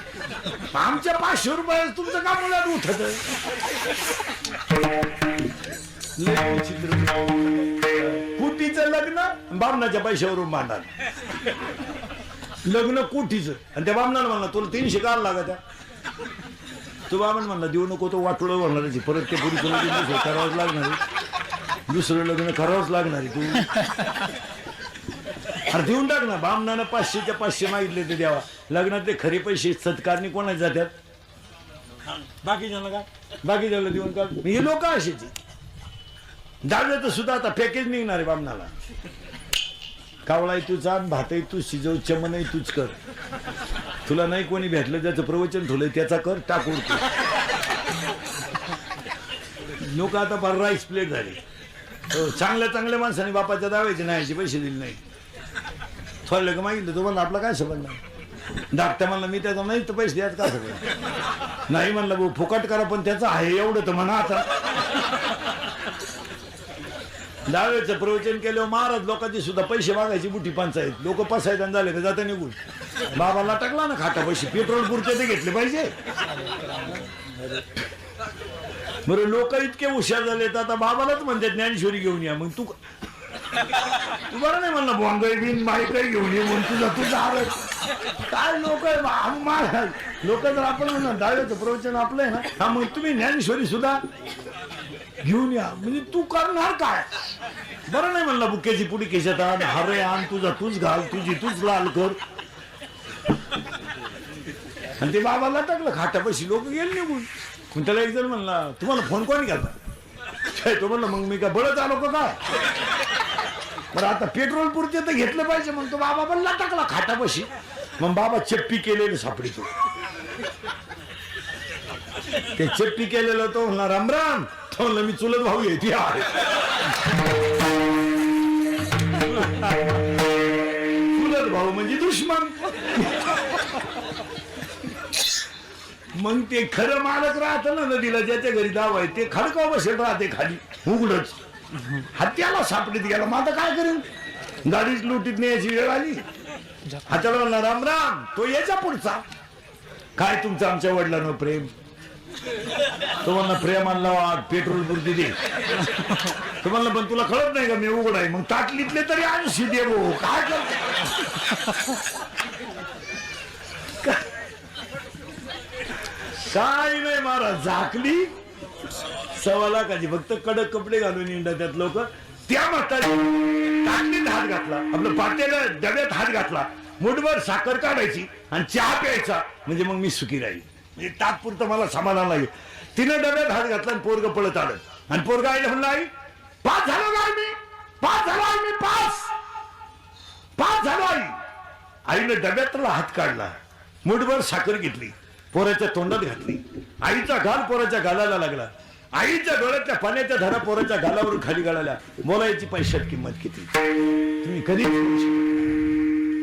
आमच्या 500 रुपये तुमचं का मुलात उठत? कुटीचं लग्न बामणाच्या पैशावरून मांडणार. लग्न कुटीचं, आणि त्या बामणाला म्हणला तुला 300 कार लागत. तो बामण म्हणला देऊ नको, तो वाटोळं म्हणणार. परत ते पुरी करावंच लागणार, दुसरं लग्न करावंच लागणार. तू अरे देऊन टाक ना. बामणानं 500च्या 500 मागितले ते द्यावा. लग्नातले खरे पैसे सत्कारणी कोणाच जातात? बाकीच्या काय बाकीच्याला देऊन का? हे लोक अशीच. दाव्याचं सुद्धा आता पॅकेज निघणार आहे बामणाला. कावळाही तूच आण, भातही तूच शिजव, चमनही तूच कर. तुला नाही कोणी भेटलं ज्याचं प्रवचन ठेवलंय त्याचा कर टाक उरतो. लोक आता फार राईस प्लेट झाले. चांगल्या चांगल्या माणसाने बापाच्या दाव्याचे नाही पैसे दिले नाही. थोडलं का मागितलं तुम्हाला आपला काय संबंध नाही. धाकट्या म्हणला मी त्याचा नाही तर पैसे द्यायचं का सगळं नाही म्हणलं भाऊ फुकट करा पण त्याचं आहे एवढं तर म्हणा. आता दाव्याचं प्रवचन केल्यावर महाराज लोकांची सुद्धा पैसे मागायची मोठी पंचायत. लोक पसायदान झाले तर जाता निघून. बाबाला टाकला ना खाता पैसे पेट्रोल पुरचे ते घेतले पाहिजे. बरं लोक इतके हुशार झाले तर आता बाबालाच म्हणतात ज्ञानेश्वरी घेऊन या. मग तू बरं नाही म्हणलं बोंगई बिन माईकही घेऊन ये म्हणून तुझा आलं काय लोक लोक जर आपण म्हणलं दाव्याचं प्रवचन आपलं आहे ना हा मग तुम्ही ज्ञानेश्वरी सुद्धा घेऊन या म्हणजे तू करणार काय. बरं नाही म्हणलं बुक्याची पुडी केशात आण हरे आण तुझा तूच घाल तुझी तूच लाल कर. आणि ते बाबाला टाकलं खाटापाशी लोक गेले निघून. मग त्याला एक जण म्हणला तुम्हाला फोन कोणी घालता तो म्हणलं मग मी काय बळच आलो का काय. बरं आता पेट्रोल पुरते तर घेतलं पाहिजे मग तो बाबा पण टाकला खाटापाशी. मग बाबा चप्पी केलेलं सापडीतो. ते चप्पी केलेलं तो म्हणला राम राम. तो म्हणलं मी चुलत भाऊ येते चुलत भाऊ म्हणजे दुश्मन. मग ते खरं मालक राहतं ना नदीला ज्याच्या घरी दाव आहे ते खडकाव बसेल राहते खाली उघडच. हत्याला सापडीत गेला मग आता काय करेन. गाडीच लुटीत न्यायची वेळ आली. हाताला म्हणला राम राम. तो याच्या पुढचा काय तुमचं आमच्या वडिलांवर प्रेम. तो म्हणला प्रेम आणला वाट पेट्रोल पुरती दे. तो म्हणला पण तुला कळत नाही का मी उघड आहे. मग ताटलीतले तरी 80 दे भाऊ काय करतो. काय नाही महाराज झाकली 1.25 लाखाची फक्त कडक कपडे घालून इंडा त्यात लोक. त्या म्हातारी ताटलीत हात घातला आपलं पातेला डब्यात हात घातला मुठभर साखर काढायची आणि चहा प्यायचा म्हणजे मग मी सुखी राहील. म्हणजे तात्पुरतं मला समाधान लागेल. तिनं डब्यात हात घातला आणि पोरग पळत आलं आणि पोरगा आईला म्हणला आई पास झालो काय मी पास झालो आई मी पास झालो आई. आईने डब्यातला हात काढला मुठभर साखर घेतली पोराच्या तोंडात घातली. आईचा गाल पोराच्या गालाला लागला. आईच्या डोळ्यातल्या पाण्याच्या धारा पोराच्या गालावरून खाली गाळाल्या. बोलायची पैशात किंमत किती तुम्ही कधी.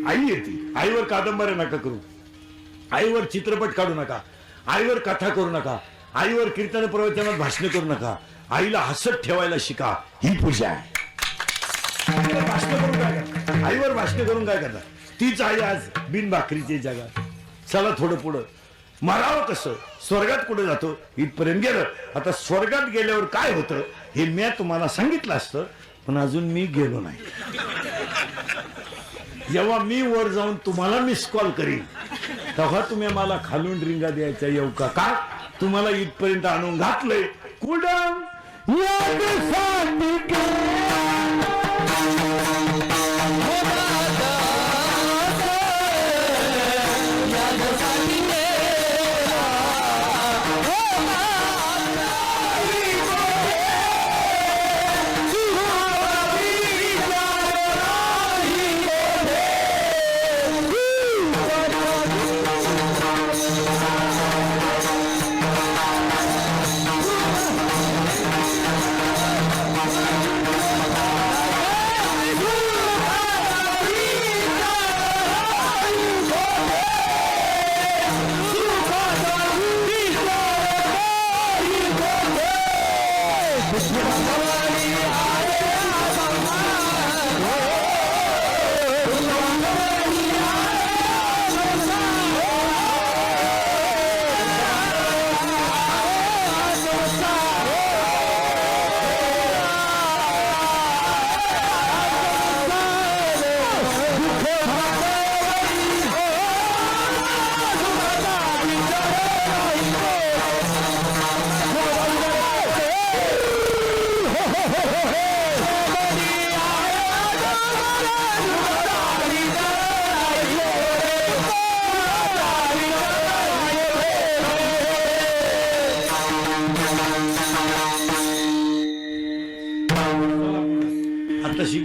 आई येते आईवर कादंबऱ्या नका करू. आईवर चित्रपट काढू नका. आईवर कथा करू नका. आईवर कीर्तन प्रवचनात भाषण करू नका. आईला हसत ठेवायला शिका ही पूजा आहे. भाषण करून काय करता आईवर भाषण करून काय करता. तीच आई आज बिन भाकरीची जगात. चला थोडं पुढं मरावं कसं स्वर्गात कुठे जातो इथपर्यंत गेलं. आता स्वर्गात गेल्यावर काय होतं हे मी तुम्हाला सांगितलं असतं पण अजून मी गेलो नाही. जेव्हा मी वर जाऊन तुम्हाला मिस कॉल करीन तेव्हा तुम्ही मला खालून रिंगा द्यायच्या येऊ का. काय तुम्हाला इथपर्यंत आणून घातलंय कुठं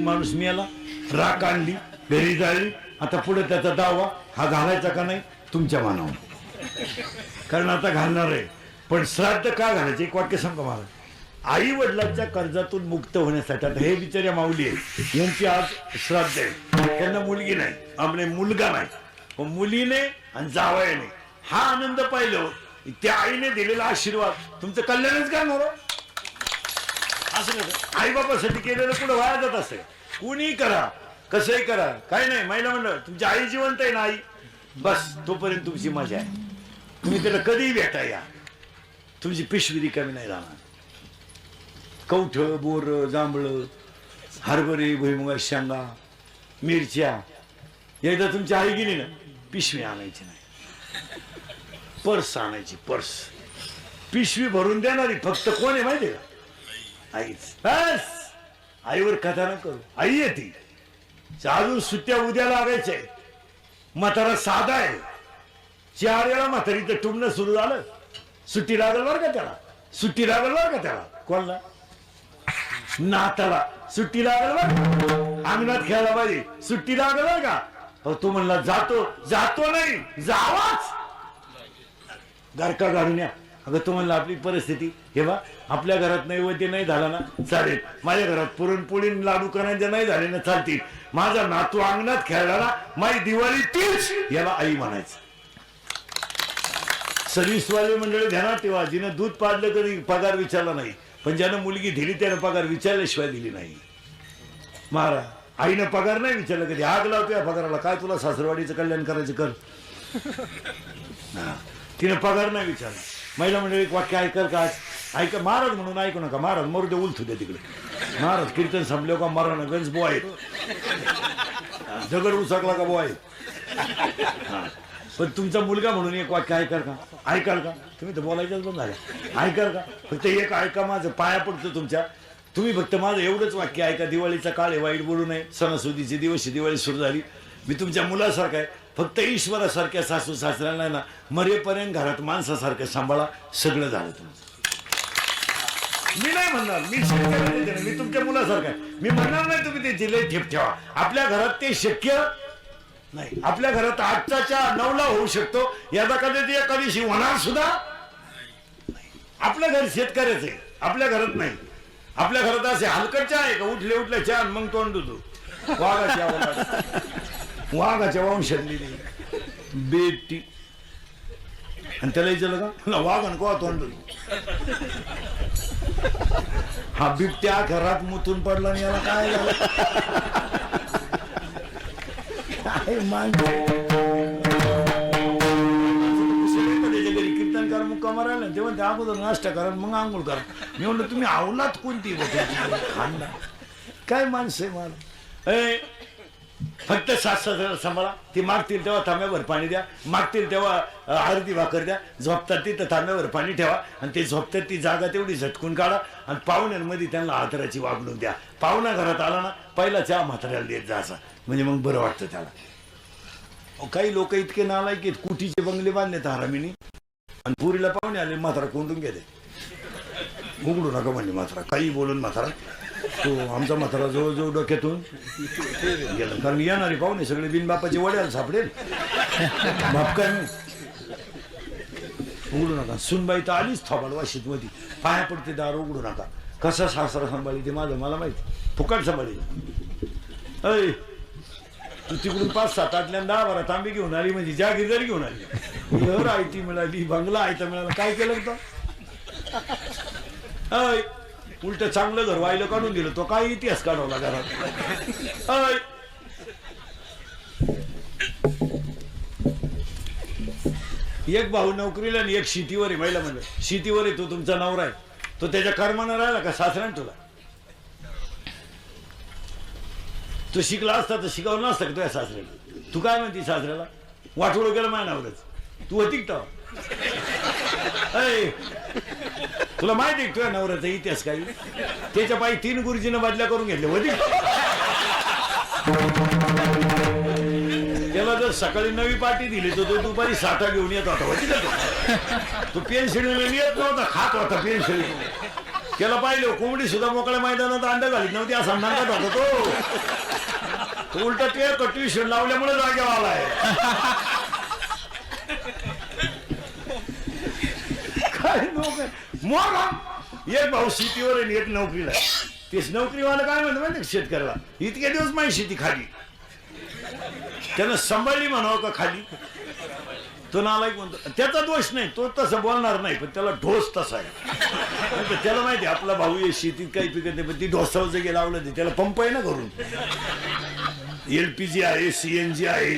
माणूस मिळाला राख आणली घरी जाळली. आता पुढे त्याचा दावा हा घालायचा का नाही तुमच्या मनावर, कारण आता घालणार आहे. पण श्राद्ध का घालायचे एक वाक्य सांगा मला. आई वडिलांच्या कर्जातून मुक्त होण्यासाठी, आता हे बिचाऱ्या माऊली आहे यांची आज श्राद्ध आहे, त्यांना मुलगी नाही, आम्ही मुलगा नाही, पण मुलीने आणि जावयाने हा आनंद पाहिलं, त्या आईने दिलेला आशीर्वाद तुमचं कल्याणच करणार हो. असं कसं आई बापासाठी केलेलं पुढे वाया जात असेल. कुणी करा, कसंही करा, काही नाही. महिला म्हणलं तुमची आई जिवंत आहे ना, आई बस तोपर्यंत तुमची मजा आहे. तुम्ही त्याला कधीही भेटा या, तुमची पिशवी रिकामी नाही राहणार. कवठ, बोर, जांभळ, हरभरे, भुईमुगा, शेंगा, मिरच्या, एकदा तुमची आई गेली ना, पिशवी आणायची नाही, पर्स आणायची. पर्स पिशवी भरून देणारी फक्त कोण आहे माहिती का? आईच. बस आईवर कथा न करू, आई आहे ती. अजून सुट्ट्या उद्या लागायच्या. म्हातारा साधा आहे, 4 वेळा म्हातारीचं टुमणं सुरू झालं, सुट्टी लागल बरं का त्याला, सुट्टी लागल बरं का त्याला. कोणला? नाताला सुट्टी लागल बरं, अंगणात खेळायला पाहिजे सुट्टी लागल बरं का. तो म्हणला जातो, जातो नाही जावाच, गारका घालून या. अगं तो म्हणला आपली परिस्थिती हे बा, आपल्या घरात नैवेद्य नाही झाला ना चालेल, माझ्या घरात पुरणपोळी लाडू करायचे नाही झाले ना चालतील, माझा नातू अंगणात खेळला ना माझी दिवाळी तीच, याला आई म्हणायचं. सर्व्हिसवाले मंडळी ध्यानात ठेवा, जिनं दूध पाडलं कधी पगार विचारला नाही, पण ज्यानं मुलगी दिली त्यानं पगार विचारल्याशिवाय दिली नाही. महाराज आईनं पगार नाही विचारलं कधी, आग लावतो या पगाराला, काय तुला सासरवाडीचं कल्याण करायचं कर. तिने पगार नाही विचारला. महिला मंडळी एक वाक्य ऐकल का? ऐका महाराज म्हणून ऐकू नका, महाराज मरू दे, उलथू द्या तिकडे. महाराज कीर्तन संपले का मरण गंज बो आहेत, दगड उचकला का बो आहे. पण तुमचा मुलगा म्हणून एक वाक्य ऐकाल का? ऐकाल का? तुम्ही तर बोलायचंच बंद झालं. ऐकाल का? फक्त एक ऐका, माझं पाया पडतो तुमच्या, तुम्ही फक्त माझं एवढंच वाक्य ऐका. दिवाळीचा काळ आहे, वाईट बोलू नये, सणासुदीचे दिवस, दिवाळी सुरू झाली. मी तुमच्या मुलासारखा आहे, फक्त ईश्वरासारख्या सासू सासऱ्यांना ना मरेपर्यंत घरात माणसासारखं सांभाळा, सगळं झालं तुमचं. मी नाही म्हणणार, मी तुमच्या मुलासारखा आहे, मी म्हणणार नाही तुम्ही ते जिल्हे ठेप ठेवा. आपल्या घरात ते शक्य नाही. आपल्या घरात 8च्या 9ला होऊ शकतो, याचा कधी एखादी होणार सुद्धा. आपल्या घर शेतकऱ्याचं आहे, आपल्या घरात नाही. आपल्या घरात असे हलकटच्या आहे का, उठले उठले छान मग तोंड धुतो. वाघाच्या वंशातली बेटी, आणि त्याला विचारलं का वाघ आणि कोवा तोंड धुतो. हा बिबट्या घरात मुतून पडला आणि याला काय झालं? कीर्तनकार मुक्का मारायला तेव्हा त्या अगोदर नाश्ता करा मग आंघोळ करा. मी म्हणलं तुम्ही आवलात कोणती खांदा, काय माणसं आहे मला. फक्त सासऱ्याला सांभाळा, ती मागतील तेव्हा तांब्यावर पाणी द्या, मागतील तेव्हा आरती भाकर द्या, झोपतात तिथं तांब्यावर पाणी ठेवा, आणि ते झोपतात ती जागा तेवढी झटकून काढा, आणि पाहुण्यांमध्ये त्यांना आदराची वागणूक द्या. पाहुणा घरात आला ना पहिला चहा म्हाताऱ्याला देत जायचा, म्हणजे मग बरं वाटतं त्याला. काही लोक इतके नालायक आहेत, कुटीचे बंगले बांधले हरामीने, आणि पुरीला पाहुणे आले म्हातारा कोंडून गेले. उघडू नका म्हणजे म्हातारा, काही बोलून म्हातारा तो आमचा म्हातारा जवळजवळ डोक्यातून गेला, कारण येणारे पाहुणे सगळे बिनबापाचे वड्याला सापडेल. बाप काय नाही, उघडू नका. सुनबाई तर आलीच थोबाड वाशीत मध्ये, पाया पडते दार उघडू नका. कसा सासरा सांभाळी ते माझं मला माहिती, फुकट सांभाळी. अय तू तिकडून 5-7 आटल्यानं 10-12 तांबे घेऊन आली, म्हणजे जागीरदारी घेऊन आली, घर आयती मिळाली, बंगला आयता मिळाला, काय केलं होतं? अय उलट चांगलं घर व्हायला काढून दिलं, तो काय इतिहास काढवला घरात. अय एक भाऊ नोकरीला आणि एक शेतीवर आहे. महिला म्हणलं शेतीवर आहे, तो तुमचा नवरा आहे, तो त्याच्या कर्मानं राहिला का सासऱ्यानं तुला? तो शिकला असता तर शिकवलं नसतं का तुझ्या सासऱ्याला? तू काय म्हणती सासऱ्याला? वाटोळ केलं माझ्या नवऱ्याच, तू होती का? तुला माहिती आहे तुझ्या नवऱ्याचा इतिहास काही? त्याच्या पायी 3 गुरुजीनं बदल्या करून घेतले होती. त्याला जर सकाळी नवी पाटी दिली तर तो दुपारी 6 घेऊन येत होता, होती का? तो पेन्सिल येत नव्हता, खात होता पेन्सिल. त्याला पाहिलं कोंबडी सुद्धा मोकळ्या मैदानात अंड घालीत नव्हती, असा नाकात होता तो. उलट ते ट्युशन लावल्यामुळे जागेवर आलाय. काय नोकर मोर एक भाऊ शेतीवर आणि एक नोकरीला. तेच नोकरीवाला काय म्हणतो माहिती शेतकऱ्याला, इतके दिवस माझी शेती खाली, त्यानं सांभाळली म्हणावं का खाली. तो नालायक म्हणतो, त्याचा दोष नाही, तो तसं बोलणार नाही, पण त्याला ढोस तसा आहे. त्याला माहिती आपला भाऊ आहे शेतीत काही पिकत नाही, पण ती ढोसावर जे लावलं ते त्याला पंप आहे ना करून, LPG आहे, CNG आहे.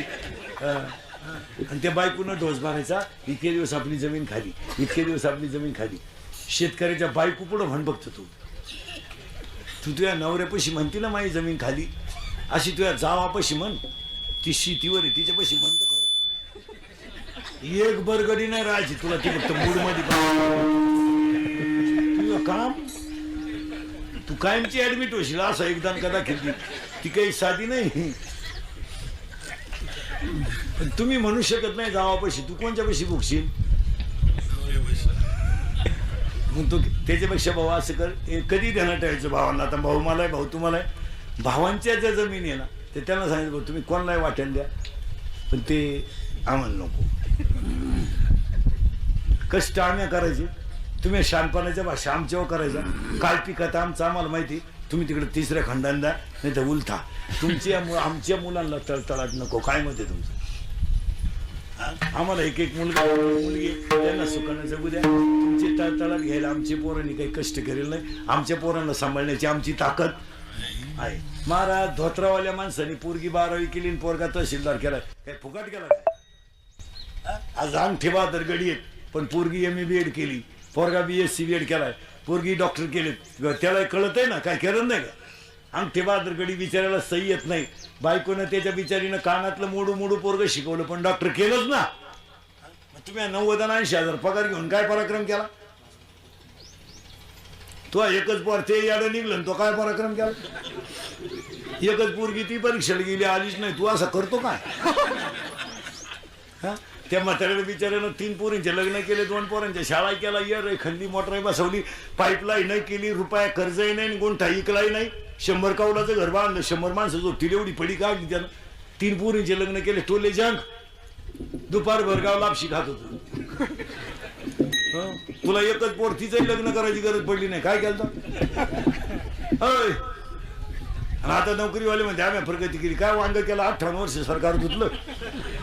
आणि त्या बायकोनं ढोस भरायचा, इतके दिवस आपली जमीन खाली, इतके दिवस आपली जमीन खाली. शेतकऱ्याच्या बायको पुढं म्हण बघतो तू तुझ्या नवऱ्यापाशी म्हणती ना माझी जमीन खाली, अशी तुझ्या जावापाशी म्हण, ती शेतीवर आहे तिच्यापाशी म्हणतो खरं. एक बरगडी नाही राहायची तुला, ती फक्त मूड मध्ये तुझं काम, तू कायमची ऍडमिट होशील असं एकदा कदा खेळती, ती काही साधी नाही. पण तुम्ही म्हणू शकत नाही जावापाशी, तू कोणत्या पैशी भुकशील. मग तो त्याच्यापेक्षा भाऊ असं कर, कधी ध्यानात ठेवायचं भावांना. आता भाऊ मला आहे, भाऊ तुम्हाला आहे, भावांच्या ज्या जमिनी आहे ना ते त्यांना सांगितलं भाऊ तुम्ही कोणालाही वाटेल द्या, पण ते आम्हाला नको. कष्ट आम्ही करायचे, तुम्ही शहाणपणाच्या भाषा आमच्यावर करायचा. काय पिकत आमचं आम्हाला माहिती, तुम्ही तिकडे तिसऱ्या खंडान द्या, नाही तर उलथा. आमच्या मुलांना तळतळाट नको. काय मत आहे तुमचं. आम्हाला एक एक मुलगा मुलगी त्यांना सुखानं जगू द्या. तुमची तळतळाट घ्यायला आमच्या पोरांनी काही कष्ट केलेलं नाही, आमच्या पोरांना सांभाळण्याची आमची ताकद आहे. महाराज धोत्रावाल्या माणसाने पोरगी 12वी केली आणि पोरगा तहसीलदार केलाय, काय फुकट केला काय. आज अंगठे बहादर गडी आहेत, पण पोरगी MA-BEd केली, पोरगा BSc-BEd केलाय, पोरगी डॉक्टर केले, त्याला कळत आहे ना काय केलं नाही का. अंगठे बहादर गडी बिचारायला सही येत नाही, बायकोनं त्याच्या बिचारीनं कानातलं मोडू मोडू पोरग शिकवलं, पण डॉक्टर केलंच ना. तुम्ही 90-80 पगार घेऊन काय पराक्रम केला. तो एकच पोर ते याडं निघलं, तो काय पराक्रम केला. एकच पोरगी ती परीक्षेला गेली आलीच नाही, तू असं करतो काय. त्या म्हाताऱ्याला बिचाऱ्यानं 3 पोरींचे लग्न केले, 2 पोरांच्या शाळा केला, खल्ली मोटराई बसवली, पाईपलाईन नाही केली, रुपया कर्जही नाही, गोंठा इकलाही नाही, 100 कौलाचं घर बांधलं, 100 माणसं जोडतील एवढी पडी काढली त्यानं. 3 पोरींचे लग्न केले, टोले जंग, दुपार भरगाव लापशी खात होतो. तुला एकच पोर, तिचंही लग्न करायची गरज पडली नाही, काय केलं. आता नोकरीवाले म्हणजे आम्ही प्रगती केली, काय वांग केलं. 58 वर्ष सरकार धुतलं,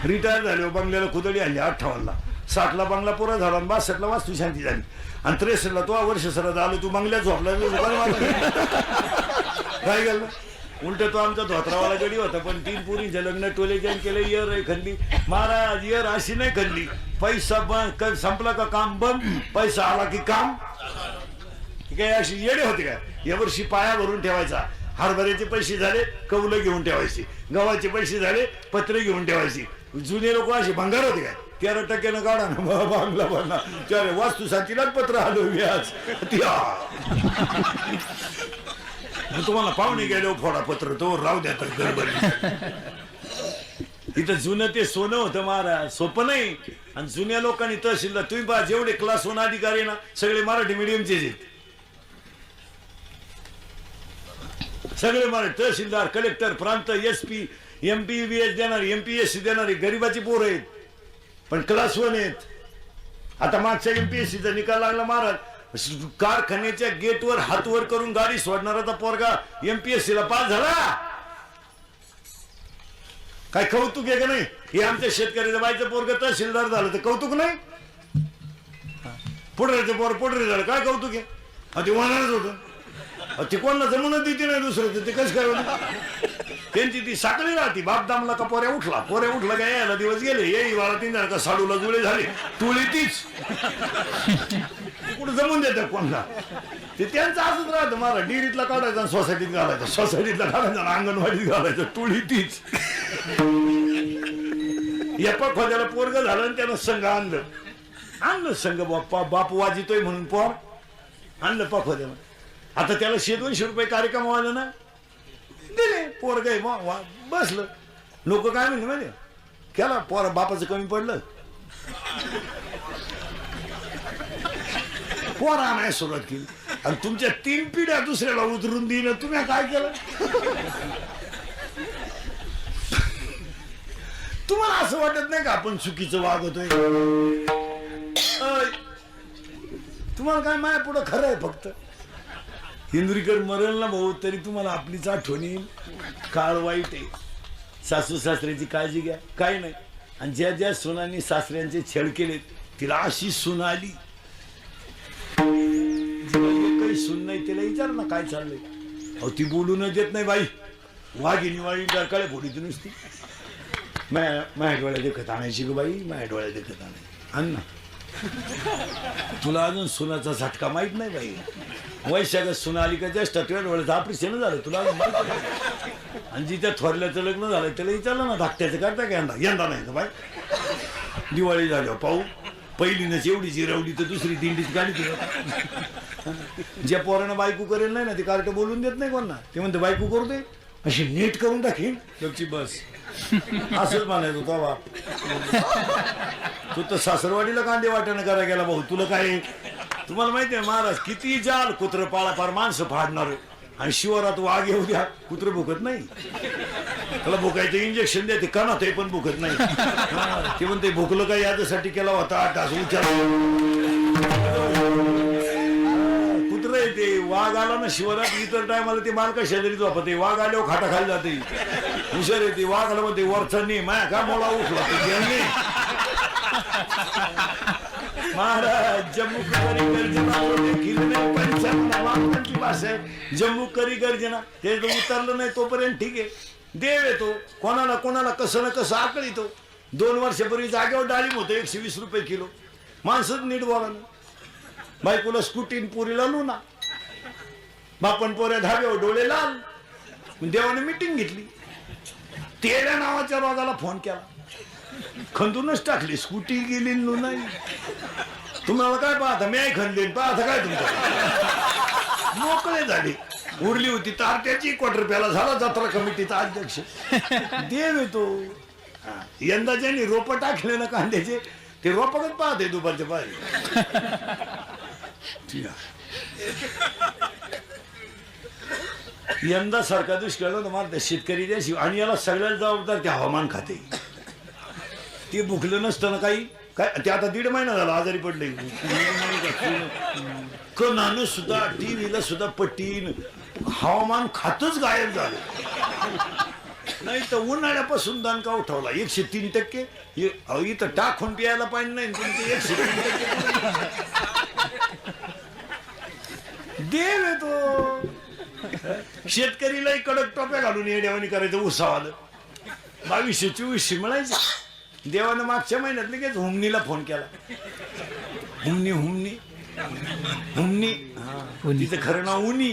रिटायर झाले, बंगल्याला खुदडी आणली. 58ला 60ला बंगला पुरा झाला, 62ला वास्तू शांती झाली, आणि 63ला तो वर्ष सरत आलो, तू बंगल्यात झोपला. काय गेलं उलट तो आमचा धोत्रावाला गडी होता, पण 3 पोरींचे लग्न टोले जैन केले. खल्ली महाराज, अशी नाही खल्ली. पैसा बंद संपला का काम बंद, पैसा आला की काम. काय अशी येडे होते का. यावर्षी पाया भरून ठेवायचा, हरभऱ्याचे पैसे झाले कौलं घेऊन ठेवायचे, गव्हाचे पैसे झाले पत्रे घेऊन ठेवायची. जुने लोक असे भंगार होते काय. 13% काढा ना बांगला बनला, त्यारे वास्तू शांतीलाच पत्र आलो व्याज. तुम्हाला पाहुणे गेलो फोडा पत्र, तो राहू द्या तर गडबडी. इथं जुनं ते सोनं होतं महाराज, सोपं नाही. आणि जुन्या लोकांनी तहसीलदार, तुम्ही पहा जेवढे क्लास 1 अधिकारी ना सगळे मराठी मीडियमचे आहेत, सगळे मराठी. तहसीलदार, कलेक्टर, प्रांत, SP, MPBS देणारी, MPSC देणारी गरीबाची पोरं आहेत, पण क्लास 1 आहेत. आता मागच्या MPSCचा निकाल लागला महाराज, कारखान्याच्या गेटवर हातवर करून गाडी सोडणारा पोरगा MPSCला पास झाला. काय कौतुक आहे का नाही. हे आमच्या शेतकऱ्याच्या बाईचं पोरग तहसीलदार झालं तर कौतुक नाही. पुढऱ्याचं पोर पुढरे झालं काय कौतुक आहे. ते होणारच होतं. ती कोणाला जमूनच देते नाही दुसरं, ते कसं काय होतं. त्यांची ती साखळी राहती. बाप दामला का पोऱ्या उठला का यायला दिवस गेले, येई वाळा 3 का साडूला जुळे झाले, टोळी तीच. कुठं जमून देतात कोणला. ते त्यांचं असंच राहतं. मला डेअरीतला काढायचा, सोसायटीत घालायचं, सोसायटीतला घालायचा, अंगणवाडीत घालायचं, टोळी तीच. या पखवाद्याला पोरग झालं आणि त्यानं संघ आणलं संघ. बापू वाजितोय म्हणून पोर आणलं पखवाद्याला. आता त्याला 100-200 रुपये कार्यक्रम व्हायला ना दिले. पोरग बसलं. लोक काय म्हणले माहिती केला पोर बापाचं कमी पडलं, पोर आणायला सुरुवात केली. आणि तुमच्या 3 पिढ्या दुसऱ्याला उतरून देईन. तुम्ही काय केलं. तुम्हाला असं वाटत नाही का आपण चुकीचं वागतोय. तुम्हाला काय माया पुढं खरं आहे फक्त. इंद्रिकर मरल ना भाऊ तरी तुम्हाला आपलीच आठवण येईल. काळ वाईट आहे. सासू सासऱ्याची काळजी घ्या. काय नाही. आणि ज्या ज्या सुनांनी सासऱ्यांचे छेड केले तिला अशी सून आली. काही सून नाही तिला विचार ना काय चाललंय. अहो ती बोलूनच देत नाही बाई. वाघिणी वाळी डरकाळे फोडीत नुसती. माझ्या डोळ्या देखत आणायची ग बाई. माझ्या डोळ्या देखत आणायची. आण ना. तुला अजून सुनाचा झटका माहित नाही बाई. वैशाखच सुना आली का जास्त डोळ्याचं ऑपरेशन झालं तुला अजून माहित नाही. आणि जिच्या थोरल्याचं लग्न झालं त्याला विचारलं ना धाकट्याचं करता का यंदा नाही का बाई. दिवाळी झाल्यावर पाहू. पहिलीनच एवढी जिरवली तर दुसरी दिंडीच गाडी तुला. ज्या पोरानं बायको करेल नाही ना ते कार्ट बोलून देत नाही कोणा. ते म्हणते बायको करू दे अशी नीट करून टाकीन तुमची बस. असंच म्हणायचं होता बाप. तू तर सासरवाडीला कांदे वाट्यानं करायला गेला भाऊ. तुला काय तुम्हाला माहिती आहे महाराज किती जाल कुत्र पाळा पार माणसं फाडणार. आणि शिवारात वाघ येऊ द्या कुत्र भुकत नाही. त्याला भुकायचं इंजेक्शन द्या ते कणा ते पण भुकत नाही. ते म्हणते भुकलं काय याच्यासाठी केला होता असं विचार. कुत्र आहे ते. वाघ आला ना शिवारात इतर टायमाला ते मालका शेजारी झोपते. वाघ आल्यावर खाटा खाली जाते. हुशार येते. वाघ आला म्हणते वरचांनी माया का मोळा उठला महाराज. जम्मू करी गर्जना भाषा आहे. जम्मू करी गर्जना ते उतरलं नाही तोपर्यंत ठीक आहे. देव येतो कोणाला कोणाला कसं ना कसं आकळ येतो. 2 वर्षापूर्वी जागेवर डाळिंब होतं 120 रुपये किलो. माणसंच नीट बोला ना. बायकोला स्कूटीन पुरीला लुना. बापन पोऱ्या धाब्यावर डोळे लाल. देवाने मिटिंग घेतली. तेऱ्या नावाच्या रोगाला फोन केला. खंदूनच टाकली. स्कूटी गेली नाही. तुम्हाला काय पाहता मी खंदीन पाहता काय तुमचं. मोकळे झाले. उरली होती तारट्याची ₹1 झाला जत्रा कमिटीचा अध्यक्ष. देव येतो. यंदा ज्यांनी रोप टाकले ना कांद्याचे ते रोपच पाहते दुपारच्या पाहिजे. यंदा सरकार दुष्काळ मला शेतकरी द्याशी. आणि याला सगळ्याला जबाबदार ते हवामान खाते. ते भुकलं नसतं काही काय. ते आता 1.5 महिना झाला आजारी पडले. कणानं सुद्धा टीव्हीला सुद्धा पट्टीन हवामान खातच गायब झालं. नाही तर उन्हाळ्यापासून दणका उठवला 103%. इथं टाकून प्यायला पाणी नाही तुमचे 103%. देव येतो. शेतकरीलाही कडक टोप्या घालून येड्यावानी करायचं उसावालं. 2200-2400 मिळायचं. देवानं मागच्या महिन्यात लगेच हुमनीला फोन केला. हुमनी हुमनी हुमनी तिचं खरं नाव उनी.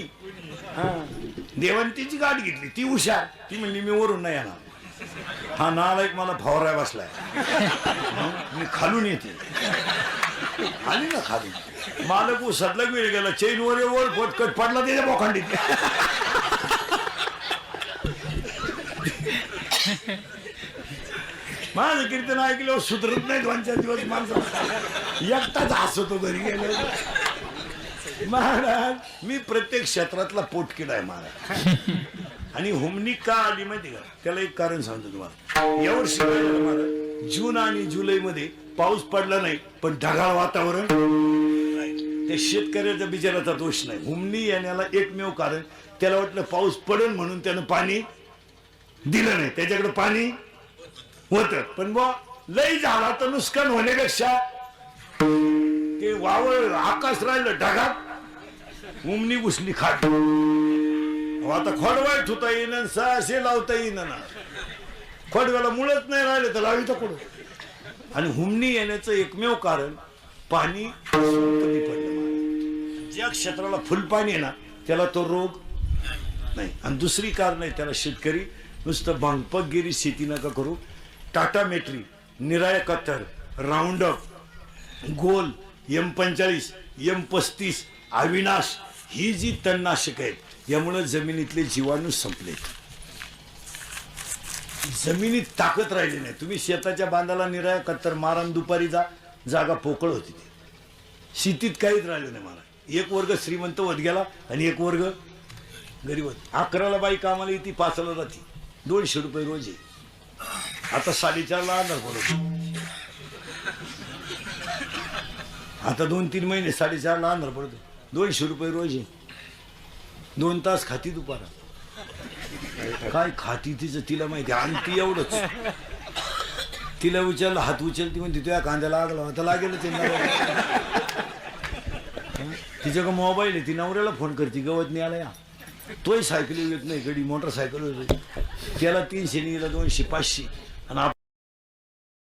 देवाने तिची गाडी घेतली. ती हुशार. ती म्हणली मी वरून नाही येणार. हा नालायक मला फवाराय बसलाय. मी खालून येते. आली ना खाली. मालक उसातला वेळ गेला. चैन वर पोटकट पडला त्याच्या बोखांडीत. माझं कीर्तन ऐकल्यावर सुधरत नाही 2-4 दिवस. माणसं एकटाच हसतो घरी गेलो. महाराज मी प्रत्येक क्षेत्रातला पोटकिडा आहे महाराज. आणि हुमनी का आली माहिती का. त्याला एक कारण सांगतो तुम्हाला. यावर्षी महाराज जून आणि जुलै मध्ये पाऊस पडला नाही पण ढगाळ वातावरण. त्या शेतकऱ्याचा बिचाराचा दोष नाही. हुमनी येण्याला एकमेव कारण त्याला वाटलं पाऊस पडेल म्हणून त्यानं पाणी दिलं नाही. त्याच्याकडे पाणी होत पण बा लई झाला तर नुकसान होण्यापेक्षा ते वावळ आकाश राहिलं ढगात. उमनी घुसली खाट. आता खोडवाय ठुता येईन सहाशे लावता येईन ना. खोडव्याला मुळच नाही राहिलं तर लावी तर कुठं. आणि हुमणी येण्याचं एकमेव कारण पाणी कमी पडलं. ज्या क्षेत्राला फुल पाणी आहे ना त्याला तो रोग नाही. आणि दुसरी कारण आहे त्याला शेतकरी नुसतं भांगपगगिरी शेती नका करू. टाटा मेट्री, निराय कत्तर, राऊंड अप, गोल, M45, M35, अविनाश ही जी तणनाशक आहेत यामुळे जमिनीतले जीवाणू संपले. जमिनीत ताकद राहिली नाही. तुम्ही शेताच्या बांधाला निराय कत्तर मारण दुपारी जागा पोकळ होती. शेतीत काहीच राहिलं नाही. मला एक वर्ग श्रीमंत होत गेला आणि एक वर्ग गरीब होत. 11ला बाई कामाला येते 5ला जाते. 200 रुपये रोज आहे. आता 4.5ला आणणार बरोबर. आता 2-3 महिने 4.5 अंधार पडतो. 200 रुपये रोज आहे. 2 तास खाती दुपारा. काय खाती तिचं तिला माहिती. आणि ती एवढंच. तिला विचारलं हात उचलती म्हणते तुझ्या कांद्याला लागला आता लागेल तिच्या का मोबाईल आहे. ती नवऱ्याला फोन करते गवत नाही आला या. तोही सायकली येत नाही गडी मोटरसायकल होती. त्याला 300 नीला 200 500